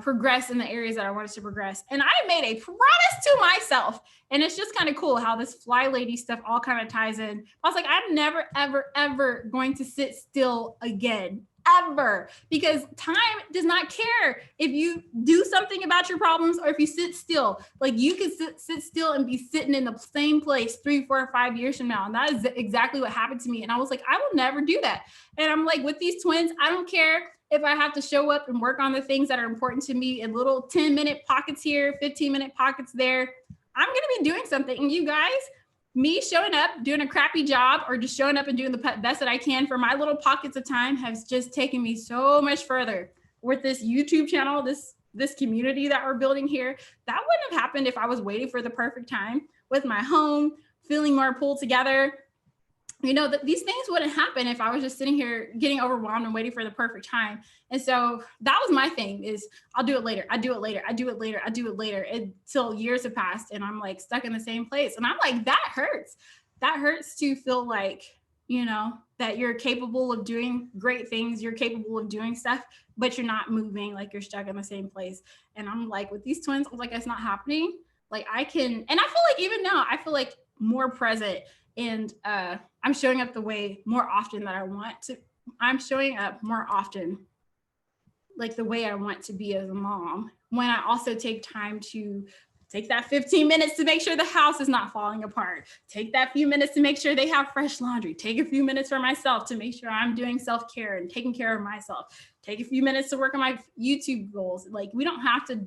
progress in the areas that I wanted to progress. And I made a promise to myself. And it's just kind of cool how this fly lady stuff all kind of ties in. I was like, I'm never, ever, ever going to sit still again. Ever, because time does not care if you do something about your problems or if you sit still. Like, you can sit still and be sitting in the same place 3, 4, or 5 years from now. And that is exactly what happened to me. And I was like, I will never do that. And I'm like, with these twins, I don't care if I have to show up and work on the things that are important to me in little 10-minute pockets here, 15-minute pockets there. I'm going to be doing something. And you guys, me showing up, doing a crappy job, or just showing up and doing the best that I can for my little pockets of time has just taken me so much further with this YouTube channel, this community that we're building here. That wouldn't have happened if I was waiting for the perfect time with my home, feeling more pulled together. You know, these things wouldn't happen if I was just sitting here getting overwhelmed and waiting for the perfect time. And so that was my thing, is I'll do it later. I do it later. I do it later. I do it later until years have passed and I'm like stuck in the same place. And I'm like, that hurts. That hurts to feel like, you know, that you're capable of doing great things. You're capable of doing stuff, but you're not moving, like you're stuck in the same place. And I'm like, with these twins, I was like, it's not happening. Like I can, and I feel like even now, I feel like more present. And I'm showing up the way more often that I want to. I'm showing up more often like the way I want to be as a mom, when I also take time to take that 15 minutes to make sure the house is not falling apart. Take that few minutes to make sure they have fresh laundry. Take a few minutes for myself to make sure I'm doing self-care and taking care of myself. Take a few minutes to work on my YouTube goals. Like, we don't have to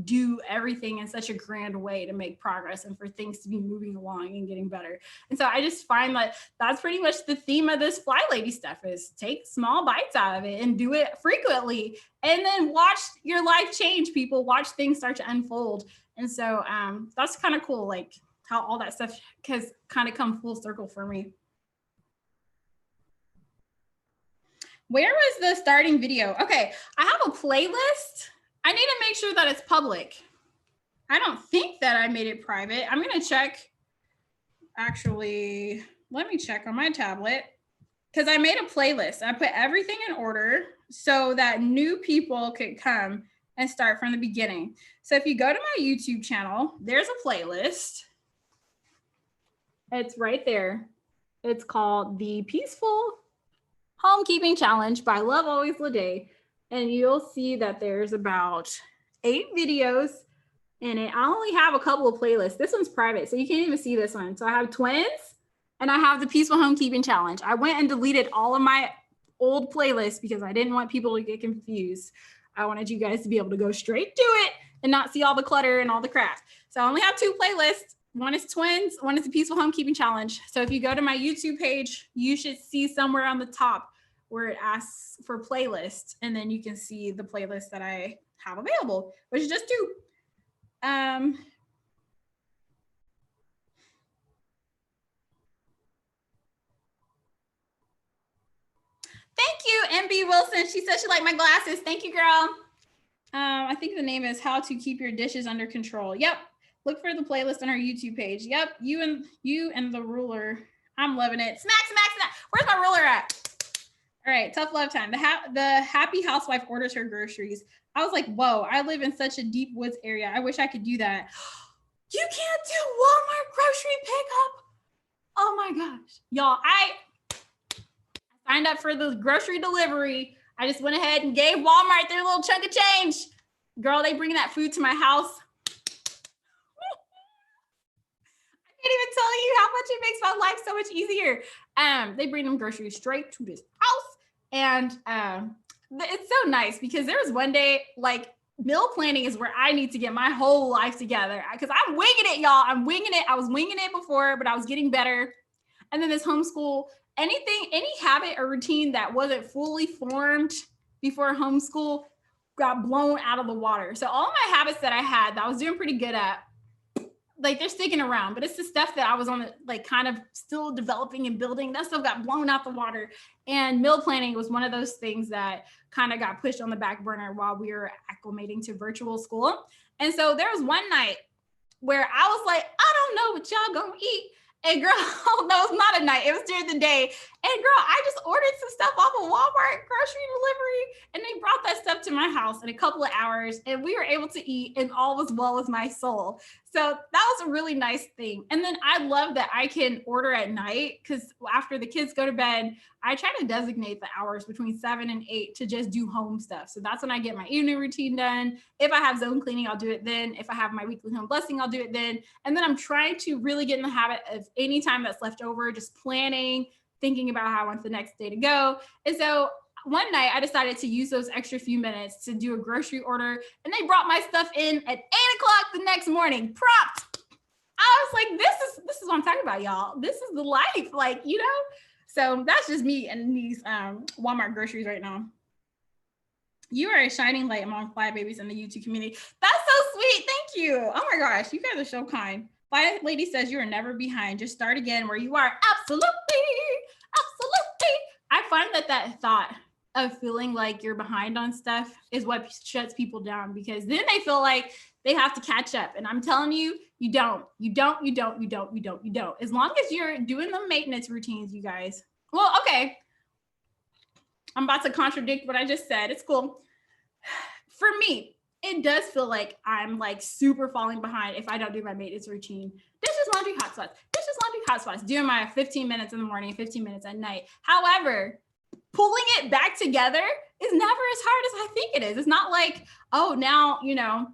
do everything in such a grand way to make progress and for things to be moving along and getting better. And so I just find that that's pretty much the theme of this fly lady stuff, is take small bites out of it and do it frequently, and then watch your life change. People watch things start to unfold. And so that's kind of cool, like how all that stuff has kind of come full circle for me. Where was the starting video? Okay, I have a playlist. I need to make sure that it's public. I don't think that I made it private. I'm going to check. Actually, let me check on my tablet because I made a playlist. I put everything in order so that new people could come and start from the beginning. So if you go to my YouTube channel, there's a playlist. It's right there. It's called The Peaceful Homekeeping Challenge by Love Always Lede. And you'll see that there's about 8 videos in it. I only have a couple of playlists. This one's private, so you can't even see this one. So I have twins and I have the Peaceful Homekeeping Challenge. I went and deleted all of my old playlists because I didn't want people to get confused. I wanted you guys to be able to go straight to it and not see all the clutter and all the crap. So I only have 2 playlists. One is twins, one is the Peaceful Homekeeping Challenge. So if you go to my YouTube page, you should see somewhere on the top where it asks for playlists, and then you can see the playlist that I have available, which is just 2. Thank you, MB Wilson. She said she liked my glasses. Thank you, girl. I think the name is How to Keep Your Dishes Under Control. Yep. Look for the playlist on our YouTube page. Yep. You and the ruler. I'm loving it. Smack, smack, smack. Where's my ruler at? All right. Tough love time. The happy housewife orders her groceries. I was like, whoa, I live in such a deep woods area. I wish I could do that. You can't do Walmart grocery pickup. Oh my gosh. Y'all, I signed up for the grocery delivery. I just went ahead and gave Walmart their little chunk of change. Girl, they bring that food to my house. I can't even tell you how much it makes my life so much easier. They bring them groceries straight to this house. And it's so nice because there was one day, like, meal planning is where I need to get my whole life together because I'm winging it, y'all. I'm winging it. I was winging it before, but I was getting better. And then this homeschool, any habit or routine that wasn't fully formed before homeschool got blown out of the water. So all my habits that I had that I was doing pretty good at, like, they're sticking around, but it's the stuff that I was on the, like, kind of still developing and building, that stuff got blown out the water. And meal planning was one of those things that kind of got pushed on the back burner while we were acclimating to virtual school. And so there was one night where I was like, I don't know what y'all gonna eat. And girl, no, it's not a night. It was during the day. And girl, I just ordered some stuff off of Walmart grocery delivery, and they brought that stuff to my house in a couple of hours, and we were able to eat, and all was well with my soul. So that was a really nice thing. And then I love that I can order at night because after the kids go to bed, I try to designate the hours between 7 and 8 to just do home stuff. So that's when I get my evening routine done. If I have zone cleaning, I'll do it then. If I have my weekly home blessing, I'll do it then. And then I'm trying to really get in the habit of any time that's left over, just planning, thinking about how I want the next day to go. And so one night I decided to use those extra few minutes to do a grocery order, and they brought my stuff in at 8 o'clock the next morning, prompt. I was like, this is what I'm talking about, y'all. This is the life, like, you know? So that's just me and these Walmart groceries right now. You are a shining light among fly babies in the YouTube community. That's so sweet. Thank you. Oh my gosh, you guys are so kind. Fly Lady says you are never behind. Just start again where you are. Absolutely. Absolutely. I find that thought of feeling like you're behind on stuff is what shuts people down, because then they feel like they have to catch up. And I'm telling you, you don't. As long as you're doing the maintenance routines, you guys. Well, okay. I'm about to contradict what I just said. It's cool. For me, it does feel like I'm like super falling behind if I don't do my maintenance routine. Dishes, laundry, hot spots. Dishes, laundry, hot spots. Doing my 15 minutes in the morning, 15 minutes at night. However, pulling it back together is never as hard as I think it is. It's not like, oh, now, you know,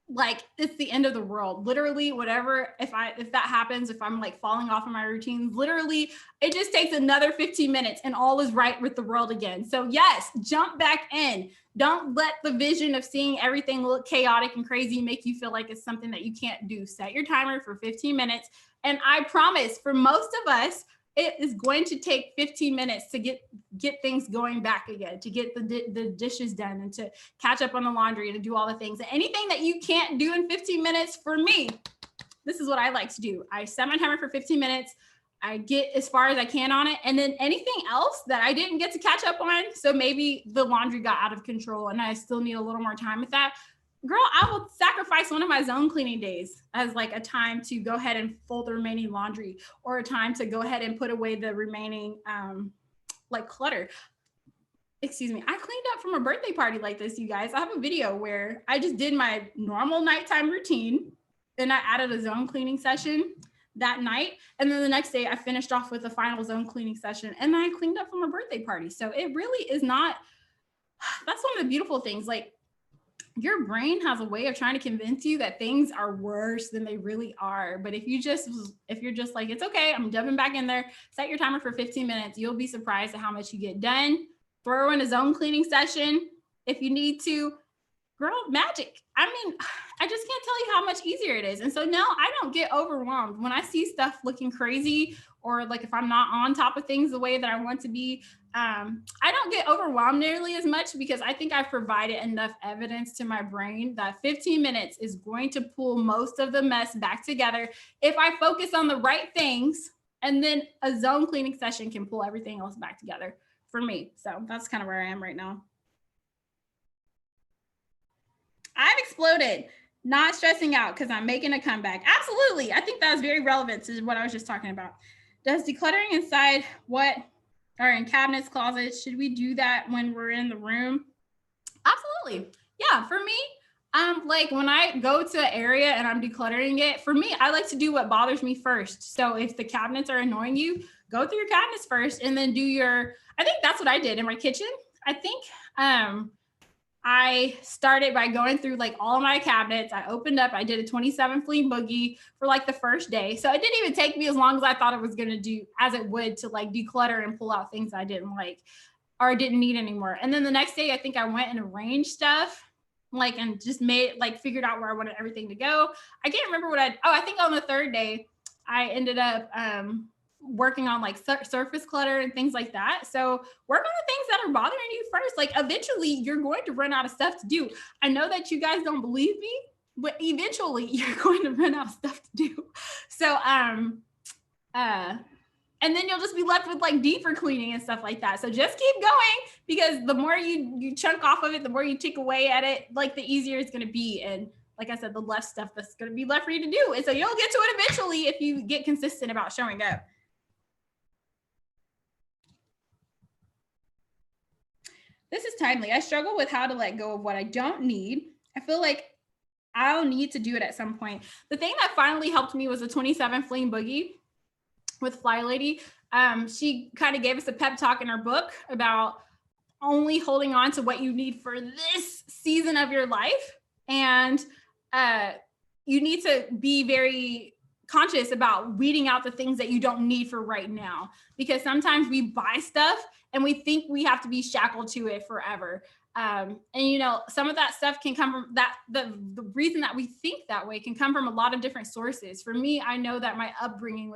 like it's the end of the world. Literally, whatever, if that happens, if I'm like falling off of my routines, literally, it just takes another 15 minutes and all is right with the world again. So yes, jump back in. Don't let the vision of seeing everything look chaotic and crazy make you feel like it's something that you can't do. Set your timer for 15 minutes. And I promise, for most of us, it is going to take 15 minutes to get things going back again, to get the dishes done and to catch up on the laundry and to do all the things. And anything that you can't do in 15 minutes, for me, this is what I like to do. I set my timer for 15 minutes. I get as far as I can on it. And then anything else that I didn't get to catch up on, so maybe the laundry got out of control and I still need a little more time with that, girl, I will sacrifice one of my zone cleaning days as like a time to go ahead and fold the remaining laundry, or a time to go ahead and put away the remaining like clutter. Excuse me, I cleaned up from a birthday party like this, you guys. I have a video where I just did my normal nighttime routine, then I added a zone cleaning session that night, and then the next day I finished off with the final zone cleaning session, and I cleaned up from a birthday party. So it really is not, that's one of the beautiful things. Like, your brain has a way of trying to convince you that things are worse than they really are. But if you're just like, it's okay, I'm jumping back in there, set your timer for 15 minutes, you'll be surprised at how much you get done. Throw in a zone cleaning session if you need to. Girl, magic. I mean, I just can't tell you how much easier it is. And so now I don't get overwhelmed when I see stuff looking crazy, or like if I'm not on top of things the way that I want to be. I don't get overwhelmed nearly as much, because I think I've provided enough evidence to my brain that 15 minutes is going to pull most of the mess back together if I focus on the right things. And then a zone cleaning session can pull everything else back together for me. So that's kind of where I am right now. I've exploded, not stressing out because I'm making a comeback. Absolutely. I think that was very relevant to what I was just talking about. Does decluttering inside what are in cabinets, closets, should we do that when we're in the room? Absolutely. Yeah, for me, like when I go to an area and I'm decluttering it, for me, I like to do what bothers me first. So if the cabinets are annoying you, go through your cabinets first and then do your, I think that's what I did in my kitchen. I think I started by going through like all of my cabinets. I opened up, I did a 27 fleeing boogie for like the first day. So it didn't even take me as long as I thought it was going to do, as it would, to like declutter and pull out things I didn't like or didn't need anymore. And then the next day, I think I went and arranged stuff, like, and just figured out where I wanted everything to go. I can't remember I think on the third day, I ended up working on like surface clutter and things like that. So work on the things that are bothering you first. Like, eventually you're going to run out of stuff to do. I know that you guys don't believe me, but eventually you're going to run out of stuff to do. So and then you'll just be left with like deeper cleaning and stuff like that. So just keep going, because the more you chunk off of it, the more you tick away at it, like the easier it's going to be. And like I said, the less stuff that's going to be left for you to do. And so you'll get to it eventually if you get consistent about showing up. This is timely. I struggle with how to let go of what I don't need. I feel like I'll need to do it at some point. The thing that finally helped me was a 27 fleeing boogie with Fly Lady. She kind of gave us a pep talk in her book about only holding on to what you need for this season of your life. And you need to be very conscious about weeding out the things that you don't need for right now, because sometimes we buy stuff and we think we have to be shackled to it forever. And you know, some of that stuff can come from that. The reason that we think that way can come from a lot of different sources. For me, I know that my upbringing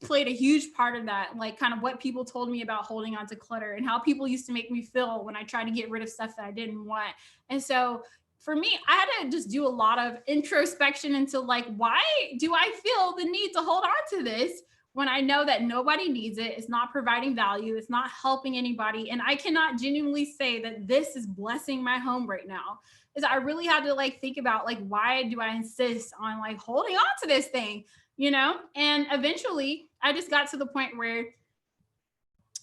played a huge part of that, like kind of what people told me about holding on to clutter and how people used to make me feel when I tried to get rid of stuff that I didn't want. And so for me, I had to just do a lot of introspection into like, why do I feel the need to hold on to this when I know that nobody needs it? It's not providing value. It's not helping anybody. And I cannot genuinely say that this is blessing my home right now. Is I really had to like think about like, why do I insist on like holding on to this thing, you know? And eventually I just got to the point where,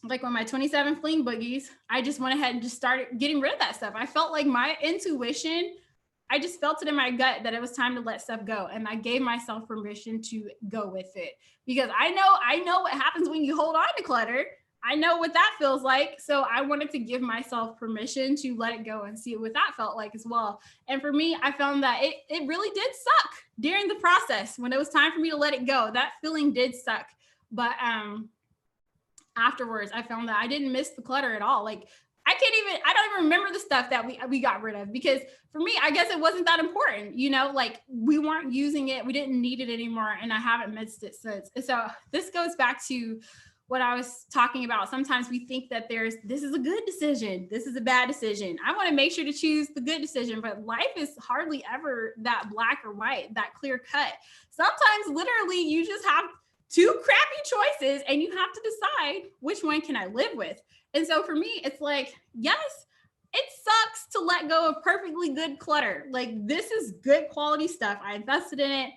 like, on my 27 fleeing boogies, I just went ahead and just started getting rid of that stuff. I felt like my intuition, I just felt it in my gut that it was time to let stuff go. And I gave myself permission to go with it, because I know what happens when you hold on to clutter. I know what that feels like. So I wanted to give myself permission to let it go and see what that felt like as well. And for me, I found that it really did suck during the process. When it was time for me to let it go, that feeling did suck. But afterwards, I found that I didn't miss the clutter at all. Like, I don't even remember the stuff that we got rid of, because for me, I guess it wasn't that important, you know, like we weren't using it. We didn't need it anymore. And I haven't missed it since. And so this goes back to what I was talking about. Sometimes we think that this is a good decision, this is a bad decision. I want to make sure to choose the good decision, but life is hardly ever that black or white, that clear cut. Sometimes literally you just have two crappy choices and you have to decide which one can I live with. And so for me, it's like, yes, it sucks to let go of perfectly good clutter. Like, this is good quality stuff. I invested in it,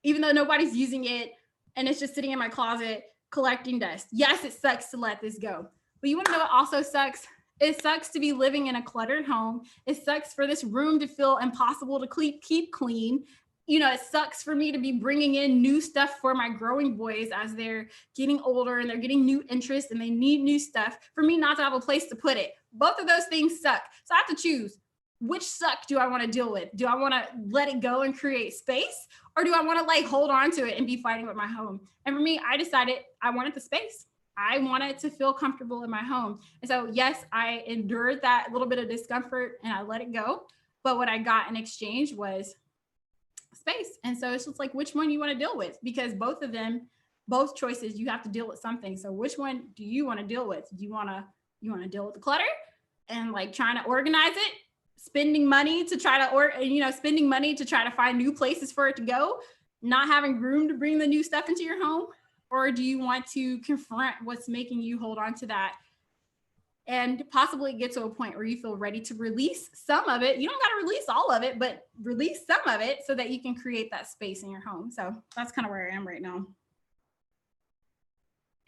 even though nobody's using it, and it's just sitting in my closet collecting dust. Yes, it sucks to let this go. But you want to know what also sucks? It sucks to be living in a cluttered home. It sucks for this room to feel impossible to keep clean. You know, it sucks for me to be bringing in new stuff for my growing boys as they're getting older and they're getting new interests and they need new stuff, for me not to have a place to put it. Both of those things suck. So I have to choose, which suck do I want to deal with? Do I want to let it go and create space? Or do I want to like hold on to it and be fighting with my home? And for me, I decided I wanted the space. I wanted to feel comfortable in my home. And so, yes, I endured that little bit of discomfort and I let it go. But what I got in exchange was space. And so it's just like, which one you want to deal with? Because both of them, both choices, you have to deal with something. So which one do you want to deal with? Do you want to deal with the clutter and like trying to organize it, spending money to try to spending money to try to find new places for it to go, not having room to bring the new stuff into your home? Or do you want to confront what's making you hold on to that and possibly get to a point where you feel ready to release some of it? You don't got to release all of it, but release some of it so that you can create that space in your home. So that's kind of where I am right now.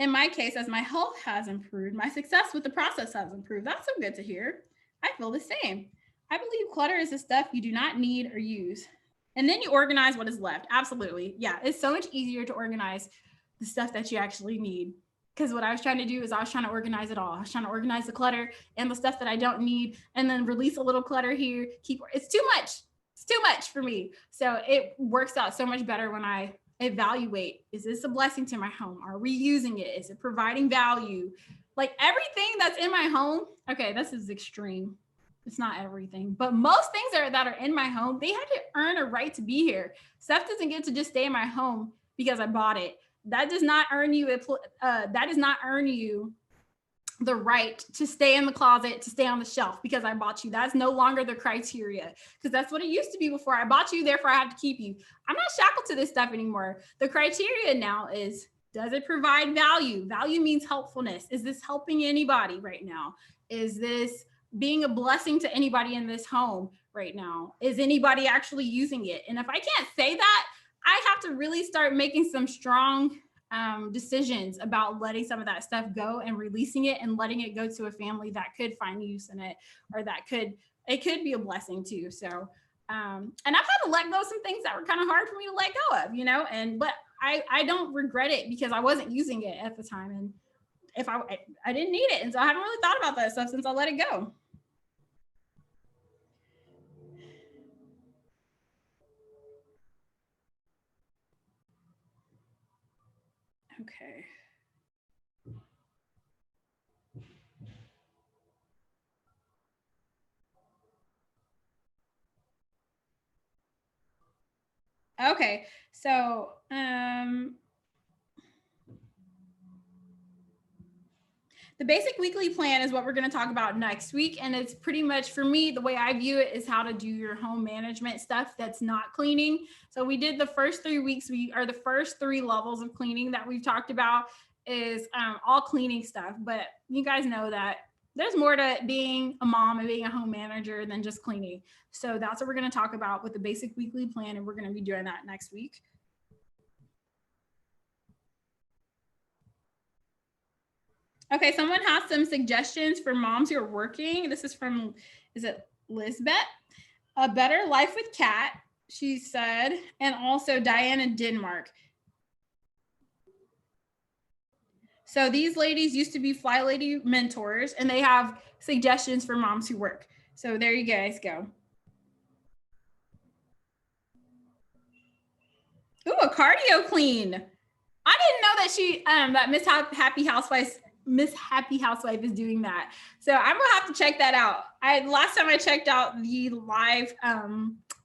In my case, as my health has improved, my success with the process has improved. That's so good to hear. I feel the same. I believe clutter is the stuff you do not need or use. And then you organize what is left. Absolutely. Yeah, it's so much easier to organize the stuff that you actually need. Because what I was trying to do is I was trying to organize it all. I was trying to organize the clutter and the stuff that I don't need, and then release a little clutter here. It's too much. It's too much for me. So it works out so much better when I evaluate, is this a blessing to my home? Are we using it? Is it providing value? Like everything that's in my home. Okay, this is extreme. It's not everything, but most things that are in my home, they had to earn a right to be here. Stuff doesn't get to just stay in my home because I bought it. That does not earn you the right to stay in the closet, to stay on the shelf because I bought you. That's no longer the criteria, because that's what it used to be before. I bought you, therefore I have to keep you. I'm not shackled to this stuff anymore. The criteria now is, does it provide value? Value means helpfulness. Is this helping anybody right now? Is this being a blessing to anybody in this home right now? Is anybody actually using it? And if I can't say that, I have to really start making some strong decisions about letting some of that stuff go and releasing it and letting it go to a family that could find use in it, or it could be a blessing too. So, and I've had to let go of some things that were kind of hard for me to let go of, but I don't regret it because I wasn't using it at the time. And if I didn't need it. And so I haven't really thought about that stuff since I let it go. Okay. Okay. So, the basic weekly plan is what we're going to talk about next week. And it's pretty much, for me, the way I view it is how to do your home management stuff that's not cleaning. So we did the first 3 weeks, the first 3 levels of cleaning that we've talked about is all cleaning stuff. But you guys know that there's more to being a mom and being a home manager than just cleaning. So that's what we're going to talk about with the basic weekly plan. And we're going to be doing that next week. Okay, someone has some suggestions for moms who are working. This is from, is it Lisbeth? A Better Life with Kat, she said, and also Diane in Denmark. So these ladies used to be Fly Lady mentors, and they have suggestions for moms who work. So there you guys go. Ooh, a cardio clean. I didn't know that that Miss Happy Housewife is doing that. So I'm gonna have to check that out. Last time I checked out the live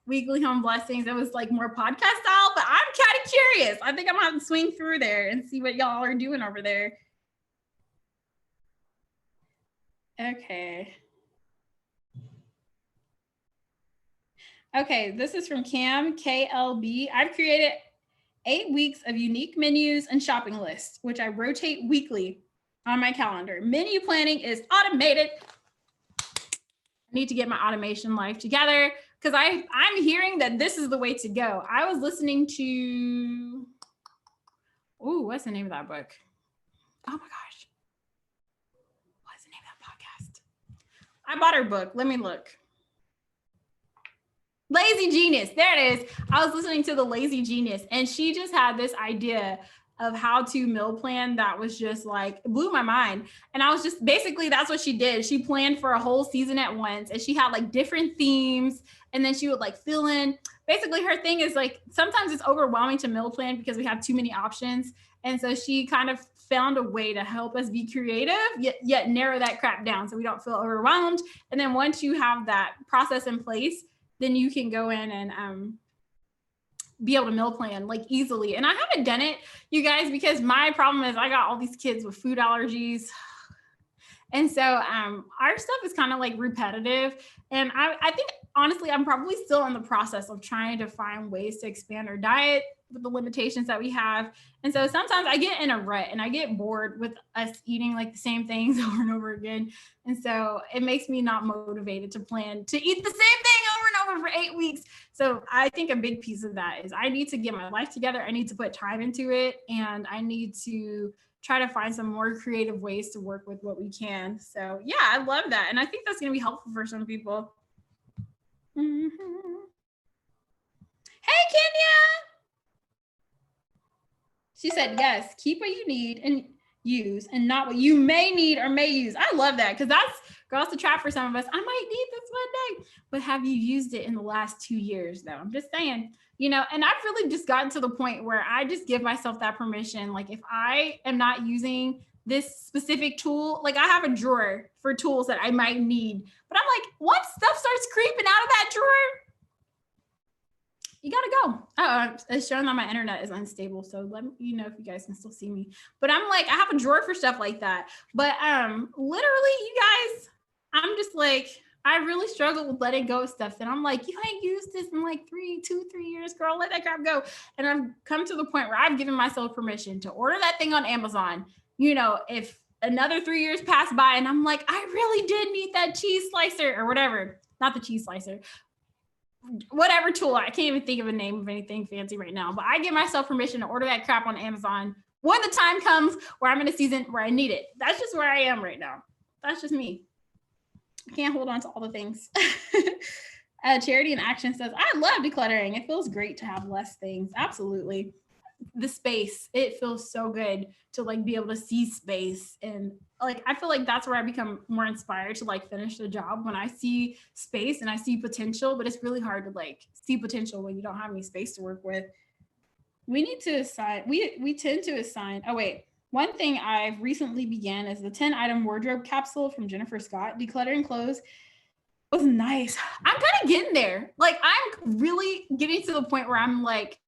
weekly home blessings, it was like more podcast style, but I'm kind of curious. I think I'm gonna have to swing through there and see what y'all are doing over there. Okay. Okay, this is from Cam KLB. I've created 8 weeks of unique menus and shopping lists, which I rotate weekly on my calendar. Menu planning is automated. I need to get my automation life together because I'm hearing that this is the way to go. I was listening to, what's the name of that book? Oh my gosh. What's the name of that podcast? I bought her book. Let me look. Lazy Genius. There it is. I was listening to the Lazy Genius, and she just had this idea of how to meal plan that was just like, blew my mind. And I was just, basically that's what she did. She planned for a whole season at once, and she had like different themes, and then she would like fill in. Basically her thing is like, sometimes it's overwhelming to meal plan because we have too many options. And so she kind of found a way to help us be creative, yet narrow that crap down so we don't feel overwhelmed. And then once you have that process in place, then you can go in and be able to meal plan like easily. And I haven't done it, you guys, because my problem is I got all these kids with food allergies. And so our stuff is kind of like repetitive. And I think, honestly, I'm probably still in the process of trying to find ways to expand our diet with the limitations that we have. And so sometimes I get in a rut and I get bored with us eating like the same things over and over again. And so it makes me not motivated to plan to eat the same thing over and over for 8 weeks. So I think a big piece of that is I need to get my life together. I need to put time into it, and I need to try to find some more creative ways to work with what we can. So yeah, I love that. And I think that's going to be helpful for some people. Mm-hmm. Hey, Kenya. She said, yes, keep what you need and use and not what you may need or may use. I love that, because that's the trap for some of us. I might need this one day, but have you used it in the last 2 years though? I'm just saying, and I've really just gotten to the point where I just give myself that permission. Like if I am not using this specific tool, like I have a drawer for tools that I might need, but I'm like, once stuff starts creeping out of that drawer, you gotta go. It's showing that my internet is unstable, so let me know if you guys can still see me. But I'm like, I have a drawer for stuff like that. But literally, you guys, I'm just like, I really struggle with letting go of stuff. And I'm like, you ain't used this in like 3 years, girl. Let that crap go. And I've come to the point where I've given myself permission to order that thing on Amazon. If another 3 years pass by and I'm like, I really did need that cheese slicer or whatever, not the cheese slicer, whatever tool. I can't even think of a name of anything fancy right now, but I give myself permission to order that crap on Amazon when the time comes where I'm in a season where I need it. That's just where I am right now. That's just me. I can't hold on to all the things. Charity in Action says, I love decluttering. It feels great to have less things. Absolutely. The space, it feels so good to like be able to see space, and like I feel like that's where I become more inspired to like finish the job, when I see space and I see potential. But it's really hard to like see potential when you don't have any space to work with. We need to assign, we tend to assign, one thing I've recently began is the 10-item wardrobe capsule from Jennifer Scott. Decluttering clothes was nice. I'm kind of getting there. Like I'm really getting to the point where I'm like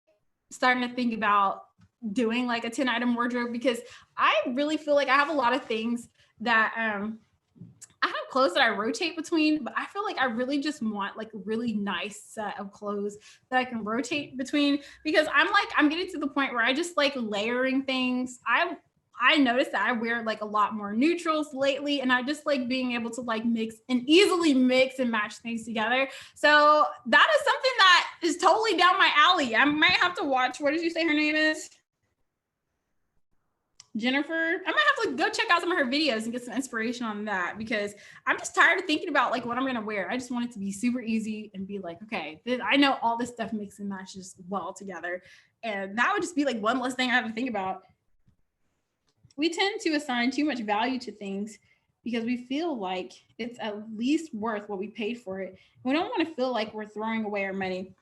starting to think about doing like a 10-item wardrobe, because I really feel like I have a lot of things that I have clothes that I rotate between, but I feel like I really just want like a really nice set of clothes that I can rotate between, because I'm getting to the point where I just like layering things. I noticed that I wear like a lot more neutrals lately, and I just like being able to like easily mix and match things together. So that is something that is totally down my alley. I might have to watch, what did you say her name is? Jennifer. I might have to go check out some of her videos and get some inspiration on that, because I'm just tired of thinking about like what I'm going to wear. I just want it to be super easy and be like, okay, I know all this stuff mixes and matches well together. And that would just be like one less thing I have to think about. We tend to assign too much value to things because we feel like it's at least worth what we paid for it. We don't want to feel like we're throwing away our money.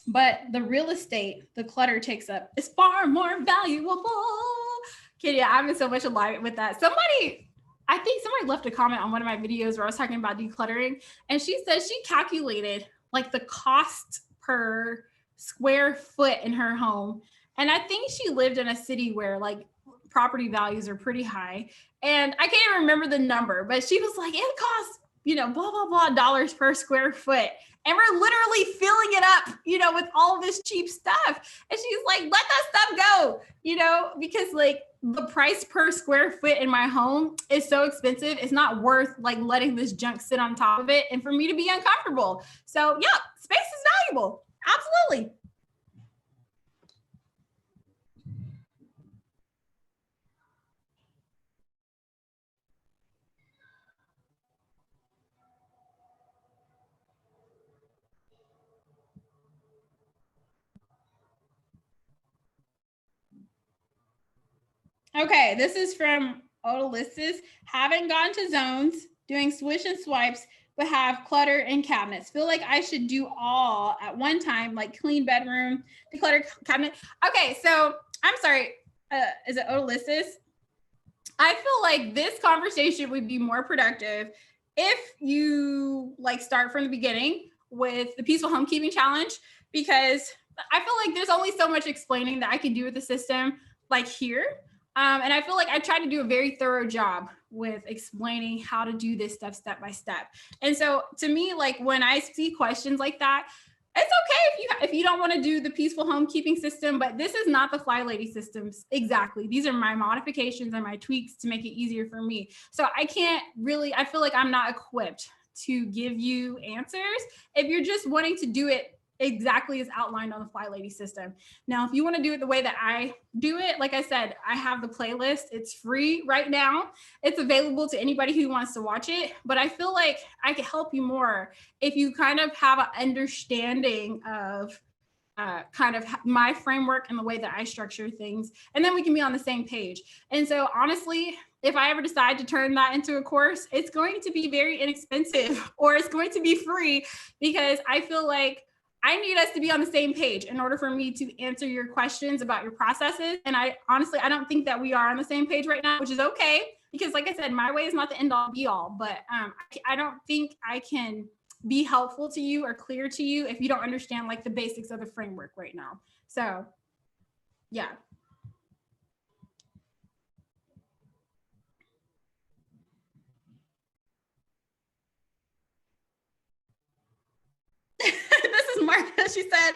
But the real estate the clutter takes up is far more valuable. Okay, yeah, I'm in so much alignment with that. I think somebody left a comment on one of my videos where I was talking about decluttering, and she said she calculated like the cost per square foot in her home. And I think she lived in a city where like property values are pretty high. And I can't even remember the number, but she was like, it costs, blah, blah, blah dollars per square foot. And we're literally filling it up, with all of this cheap stuff. And she's like, let that stuff go, because like the price per square foot in my home is so expensive. It's not worth like letting this junk sit on top of it and for me to be uncomfortable. So yeah, space is valuable. Absolutely. Okay, this is from Odalissus. Haven't gone to zones, doing swish and swipes, but have clutter in cabinets. Feel like I should do all at one time, like clean bedroom, declutter cabinet. Okay, so I'm sorry. Is it Odalissus? I feel like this conversation would be more productive if you like start from the beginning with the peaceful homekeeping challenge, because I feel like there's only so much explaining that I can do with the system like here. And I feel like I try to do a very thorough job with explaining how to do this stuff step by step. And so to me, like when I see questions like that, it's okay if you don't want to do the peaceful homekeeping system, but this is not the Fly Lady systems exactly. These are my modifications and my tweaks to make it easier for me. So I can't really, I feel like I'm not equipped to give you answers if you're just wanting to do it exactly as outlined on the Fly Lady system. Now, if you want to do it the way that I do it, like I said, I have the playlist. It's free right now. It's available to anybody who wants to watch it, but I feel like I can help you more if you kind of have an understanding of kind of my framework and the way that I structure things, and then we can be on the same page. And so honestly, if I ever decide to turn that into a course, it's going to be very inexpensive or it's going to be free, because I feel like I need us to be on the same page in order for me to answer your questions about your processes. And I honestly, I don't think that we are on the same page right now, which is okay, because like I said, my way is not the end all be all, but I don't think I can be helpful to you or clear to you if you don't understand like the basics of the framework right now. So yeah. This is Martha. She said,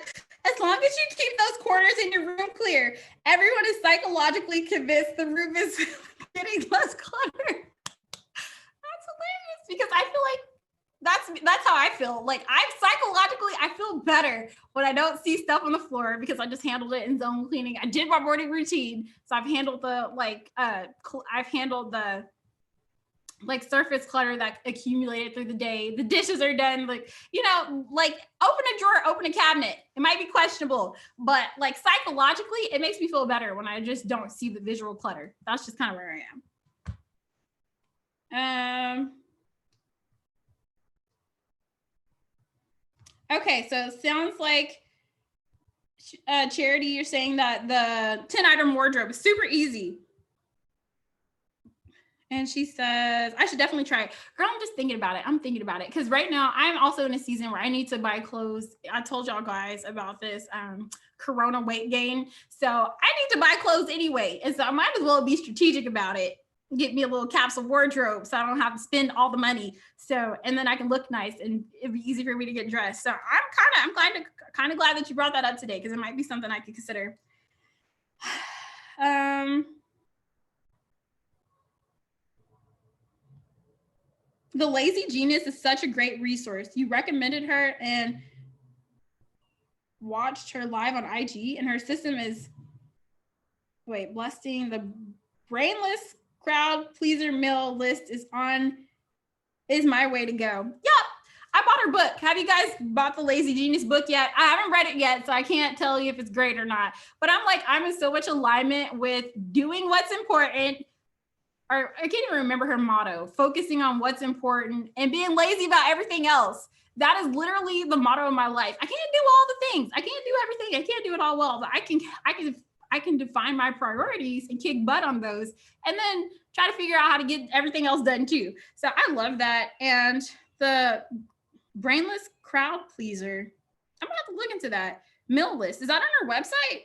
as long as you keep those corners in your room clear, everyone is psychologically convinced the room is getting less clutter. That's hilarious, because I feel like that's how I feel. Like I feel better when I don't see stuff on the floor, because I just handled it in zone cleaning. I did my morning routine, so I've handled the I've handled the like surface clutter that accumulated through the day. The dishes are done. Like, like open a drawer, open a cabinet. It might be questionable, but like psychologically, it makes me feel better when I just don't see the visual clutter. That's just kind of where I am. Okay, so it sounds like Charity, you're saying that the 10 item wardrobe is super easy. And she says, I should definitely try it. Girl, I'm just thinking about it. I'm thinking about it. Because right now I'm also in a season where I need to buy clothes. I told y'all guys about this Corona weight gain. So I need to buy clothes anyway. And so I might as well be strategic about it. Get me a little capsule wardrobe so I don't have to spend all the money. So, and then I can look nice and it'd be easy for me to get dressed. So I'm kind of glad that you brought that up today, because it might be something I could consider. The Lazy Genius is such a great resource. You recommended her and watched her live on IG, and her system is, blessing the brainless crowd pleaser mill list is my way to go. Yep. I bought her book. Have you guys bought the Lazy Genius book yet? I haven't read it yet, so I can't tell you if it's great or not. But I'm in so much alignment with doing what's important, or I can't even remember her motto, focusing on what's important and being lazy about everything else. That is literally the motto of my life. I can't do all the things. I can't do everything. I can't do it all well, but I can define my priorities and kick butt on those, and then try to figure out how to get everything else done too. So I love that. And the brainless crowd pleaser, I'm gonna have to look into that. Mill list, is that on our website?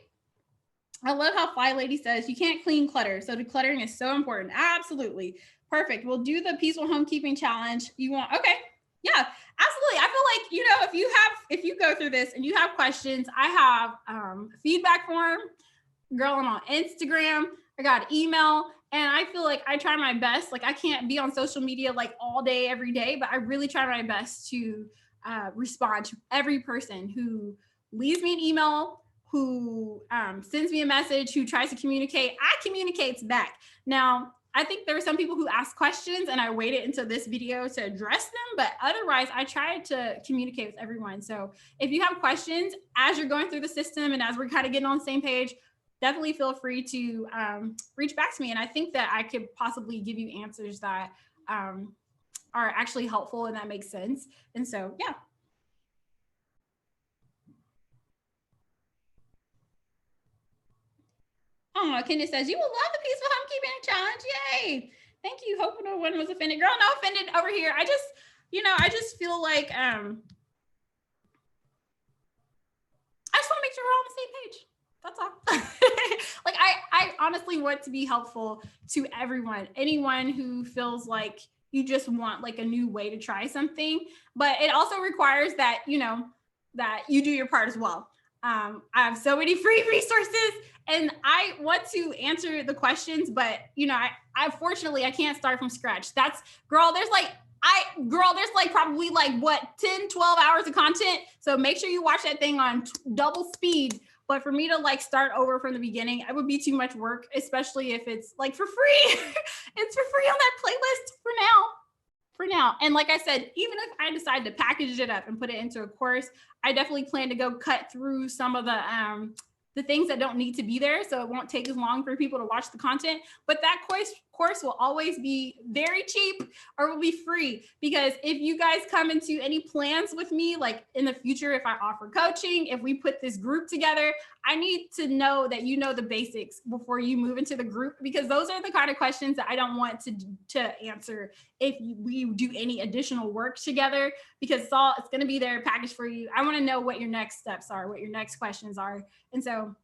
I love how Fly Lady says you can't clean clutter, so decluttering is so important. Absolutely. Perfect. We'll do the peaceful homekeeping challenge. You want, okay. Yeah, absolutely. I feel like, if you go through this and you have questions, I have feedback form. Girl, I'm on Instagram. I got email, and I feel like I try my best. Like I can't be on social media like all day, every day, but I really try my best to respond to every person who leaves me an email, who sends me a message, who tries to communicate. I communicates back. Now, I think there are some people who ask questions and I waited until this video to address them, but otherwise I try to communicate with everyone. So if you have questions as you're going through the system and as we're kind of getting on the same page, definitely feel free to reach back to me. And I think that I could possibly give you answers that are actually helpful and that makes sense. And so, yeah. Oh, Kendra says, you will love the peaceful homekeeping challenge. Yay. Thank you. Hope no one was offended. Girl, no offended over here. I just, I just feel like, I just want to make sure we're all on the same page. That's all. Like, I honestly want to be helpful to everyone, anyone who feels like you just want like a new way to try something, but it also requires that, that you do your part as well. I have so many free resources and I want to answer the questions, but I fortunately I can't start from scratch. That's there's probably like what 10, 12 hours of content. So make sure you watch that thing on double speed. But for me to like start over from the beginning, it would be too much work, especially if it's like for free. It's for free on that playlist for now. And like I said, even if I decide to package it up and put it into a course, I definitely plan to go cut through some of the things that don't need to be there. So it won't take as long for people to watch the content, but that course will always be very cheap or will be free. Because if you guys come into any plans with me, like in the future, if I offer coaching, if we put this group together, I need to know that you know the basics before you move into the group, because those are the kind of questions that I don't want to answer if we do any additional work together, because it's going to be there packaged for you. I want to know what your next steps are, what your next questions are. And so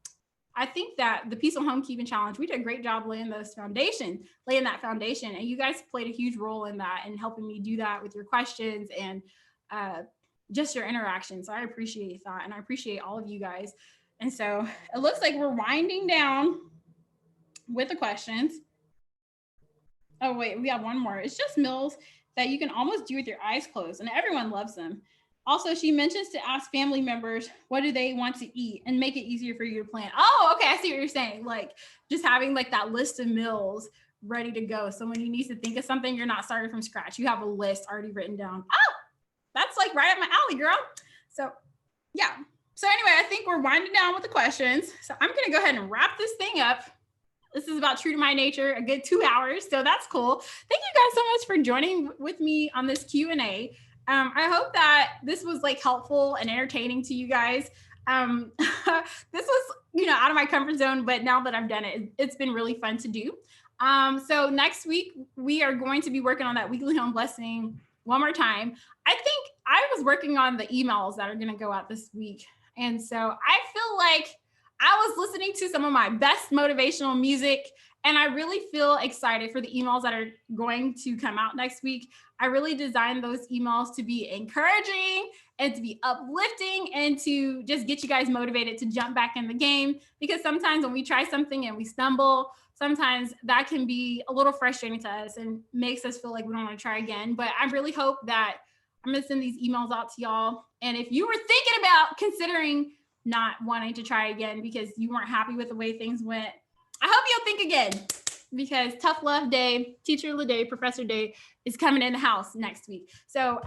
I think that the Peaceful Homekeeping Challenge, we did a great job laying that foundation. And you guys played a huge role in that and helping me do that with your questions and just your interactions. So I appreciate that. And I appreciate all of you guys. And so it looks like we're winding down with the questions. Oh, wait, we have one more. It's just meals that you can almost do with your eyes closed, and everyone loves them. Also, she mentions to ask family members, what do they want to eat, and make it easier for you to plan. Oh, okay, I see what you're saying. Like just having like that list of meals ready to go. So when you need to think of something, you're not starting from scratch. You have a list already written down. Oh, that's like right up my alley, girl. So yeah. So anyway, I think we're winding down with the questions. So I'm going to go ahead and wrap this thing up. This is about true to my nature, a good 2 hours. So that's cool. Thank you guys so much for joining with me on this Q&A. I hope that this was like helpful and entertaining to you guys. This was, out of my comfort zone, but now that I've done it, it's been really fun to do. So next week, we are going to be working on that weekly home blessing one more time. I think I was working on the emails that are going to go out this week. And so I feel like I was listening to some of my best motivational music, and I really feel excited for the emails that are going to come out next week. I really designed those emails to be encouraging and to be uplifting and to just get you guys motivated to jump back in the game. Because sometimes when we try something and we stumble, sometimes that can be a little frustrating to us and makes us feel like we don't want to try again. But I really hope that I'm going to send these emails out to y'all. And if you were thinking about considering not wanting to try again because you weren't happy with the way things went, I hope you'll think again, because Tough Love Day, Teacher of the Day, Professor Day is coming in the house next week. So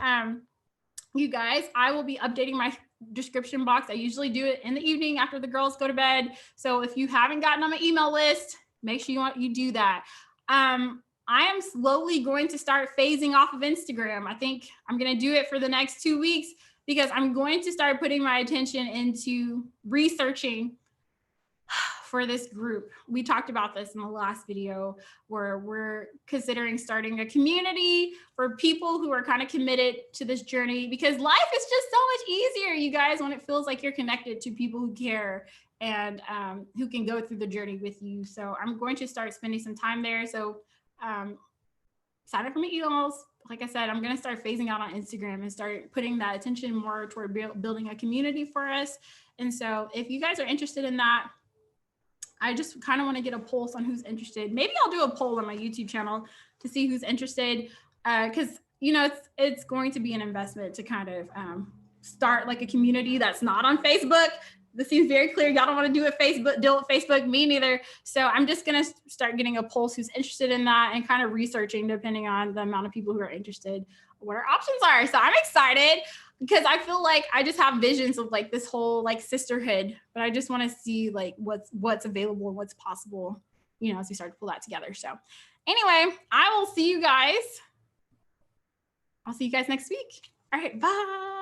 you guys, I will be updating my description box. I usually do it in the evening after the girls go to bed. So if you haven't gotten on my email list, make sure you do that. I am slowly going to start phasing off of Instagram. I think I'm going to do it for the next 2 weeks, because I'm going to start putting my attention into researching for this group. We talked about this in the last video, where we're considering starting a community for people who are kind of committed to this journey, because life is just so much easier, you guys, when it feels like you're connected to people who care and who can go through the journey with you. So I'm going to start spending some time there. So sign up for my emails. Like I said, I'm going to start phasing out on Instagram and start putting that attention more toward building a community for us. And so if you guys are interested in that, I just kind of want to get a pulse on who's interested. Maybe I'll do a poll on my YouTube channel to see who's interested, because you know it's going to be an investment to kind of start like a community that's not on Facebook. This seems very clear. Y'all don't want to do it Facebook, deal with Facebook, me neither. So I'm just gonna start getting a pulse who's interested in that and kind of researching depending on the amount of people who are interested, what our options are. So I'm excited because I feel like I just have visions of like this whole like sisterhood, but I just want to see like what's available and what's possible, you know, as we start to pull that together. So anyway, I will see you guys. I'll see you guys next week. All right, bye.